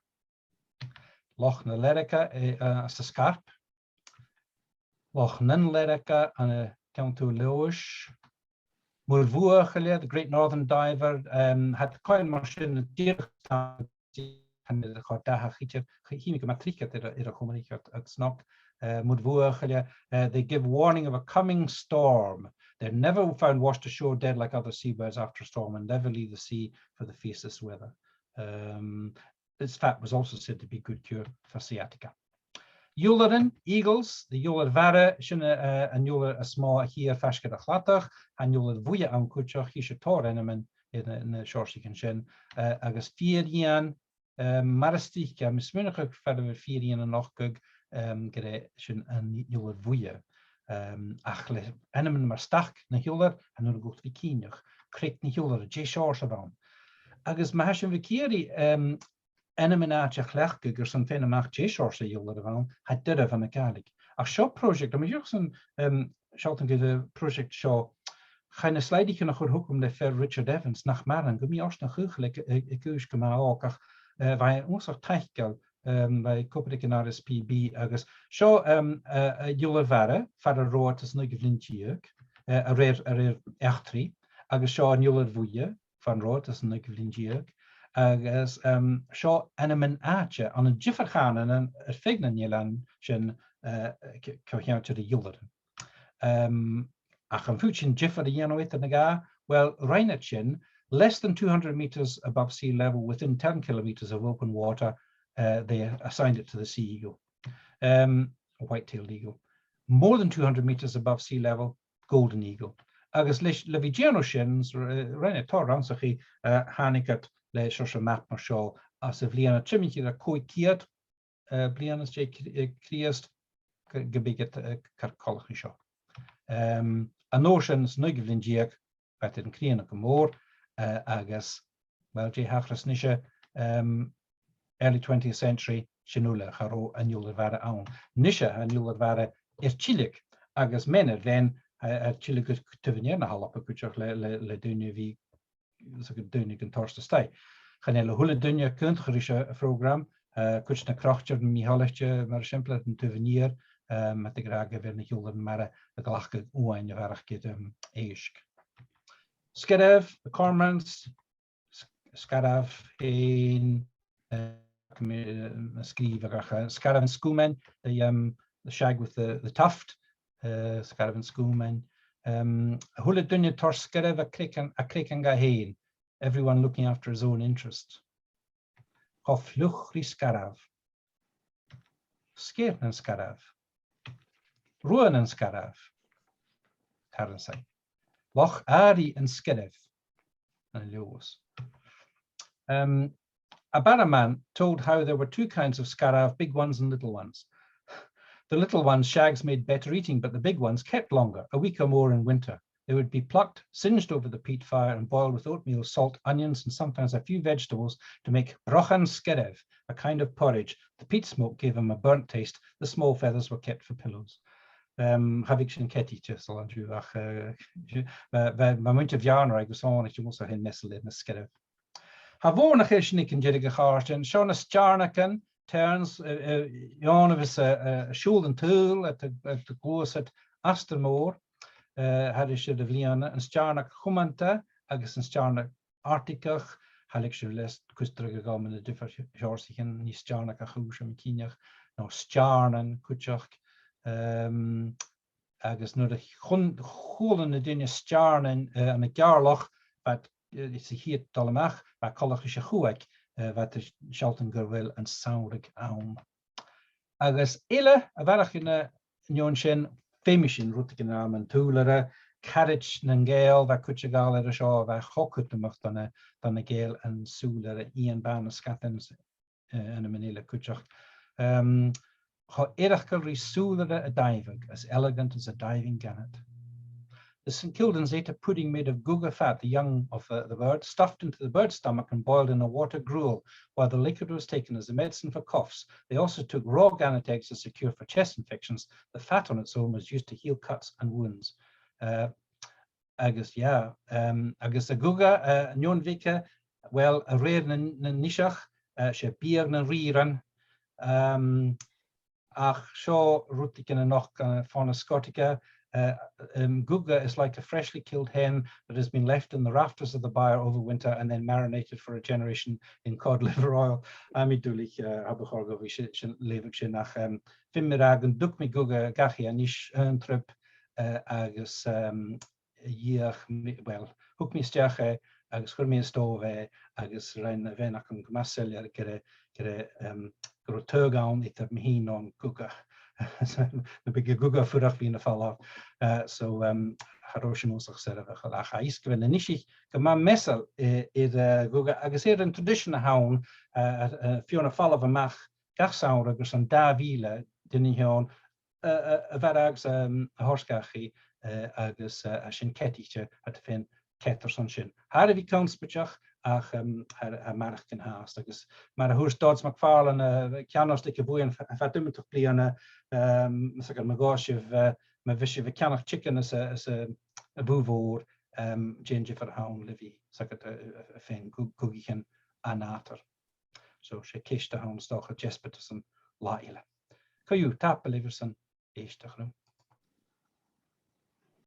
Loch na lerke as a scarp. Loch nen lerke and a count to Loish. Murvua the great northern diver, had coin machine deer and the Hordaha Himic Matrika at Snok, Mudvua, they give warning of a coming storm. They're never found washed ashore dead like other seabirds after a storm and never leave the sea for the fiercest weather. This fat was also said to be good cure for sciatica. Euleren, eagles, the Euler vare, shinne and Euler a small here fashked a clatach, and Euler vuya am kuchach, he should tor enemen in the shorshikan shin, agus fierian. Maristika, mismunnig verder 4 en nog gerechen en joler voeien. Achle enemen maar sterk na joler en nu goed wikinig. Krijgt niet joler je shorts ervan. Agus mahashen wikiri enemen aatje gelijke gerson fene macht je shorts joler ervan. Het derde van de kalik. Ach show project, maar je zo'n schalten de project show. Geen slide nog goed om de ver Richard Evans nach Maren. Gumi als nog gelijk ik us maar ook. Wij ons ook tegenkel bij Copenhagen PB agus. Zo jullie waren verder rood als nog vlindjeuk. Er echtri. Agus zo een jullie voetje van rood als nog vlindjeuk. Agus zo een aatje aan een jiffer gaan en een fignen jelan zijn koheertje de jullie. Ach een voetje jiffer de jeno weten naga. Well, Reinetjen. Less than 200 meters above sea level, within 10 kilometers of open water, they assigned it to the sea eagle, a white-tailed eagle. More than 200 meters above sea level, golden eagle. Agus levigiano shins, rene torransachi, hanikat le shosha map mar show, as a vliana chimichi da koi kiat, blianas je kriest, gebiget karkolch seo. An notions nuigvlin diag wat in krian gemór agus well je hachras nische early 20th century chinule charo anjul waren aan. Nische anjul waren chilik agus menner ven chilik tuvenir na halap kutjoch le dunje wie so dunje kan torste stay. Ganelle hule dunje kuntgerische program kuts na krachtje mi haletje maar simpel een tuvenir met de grage weer niet julden maar de glachke oanje werk get eisk. Skerev, the Cormorants, Skerev in Skerev and Schoolmen, the shag with the tuft, Skerev and Schoolmen. Hula dunya tor Skerev a crick and gahain, everyone looking after his own interest. Hof luchri Skerev, Skirn and Skerev, Ruan and Skerev, Karen say. Loch Ari and Skerev and Lewis. A barraman told how there were two kinds of Skerev, big ones and little ones. The little ones shags made better eating, but the big ones kept longer, a week or more in winter. They would be plucked, singed over the peat fire and boiled with oatmeal, salt, onions, and sometimes a few vegetables to make brochan Skerev, a kind of porridge. The peat smoke gave them a burnt taste. The small feathers were kept for pillows. Heb ik zijn kettetje, zoals u ach, maar moet je vjaren, ik was aan, ik moest er geen messel in de Skerev. Havonach is niet in jirige gaarten, zo'n stjarnaken, turns, Jan was a schulden tool at the course at Astermoor, had is de vliana, een stjarnak gumanta, agus een stjarnak artikach, had ik je les kustrige gamen de differ jorsigen, niet stjarnak a goesje met kinjach, no stjarnen, kutjach. Agus nu de golene dinge stjarnen aan het jaarlach wat is hier talmach waar kollegische goek wat de schalten gerwil en saurig aan. Agus ille werk in jonchen femishin rutigen namen toelere carriage en geel waar kutje galer zo waar hokut mocht dan de geel en soelere ien baan schattens en een manele kutjach. How erachel risulere a diving, as elegant as a diving gannet. The St. Kildans ate a pudding made of guga fat, the young of the bird, stuffed into the bird's stomach and boiled in a water gruel, while the liquid was taken as a medicine for coughs. They also took raw gannet eggs as a cure for chest infections. The fat on its own was used to heal cuts and wounds. Agus a guga, nyon vika, well, a rare na nishach, she bier na riran, ach sho rutiken noch fauna scotica. Guga is like a freshly killed hen that has been left in the rafters of the byre over winter and then marinated for a generation in cod liver oil. Amidulich abachorgo vi levig nach fimiragen duk mi guga gachi anish trip agus well hook mi stiache agus churmi stove agus rein venach an gmasel gere grotögaun it mi hin on guga. The big guga furach being a fall off. So Hiroshima said a iskwen and nishi kama messel is guga agaser in tradition haun fiona fall of a mach gachsaur agus an davile din hion a varags a horskachi agus a shin kettiche at fin ketterson shin. How do we conspechach ach a marken haast agus maar hoe staats McFarlane kianos de boeien fatum toch bliane saker magoshev me visje we kanach chicken as a boevoer ginger for hound livy saker fin gugichen anater so she kiste hound stoch jespeterson laile kan you tap beliverson eestachrum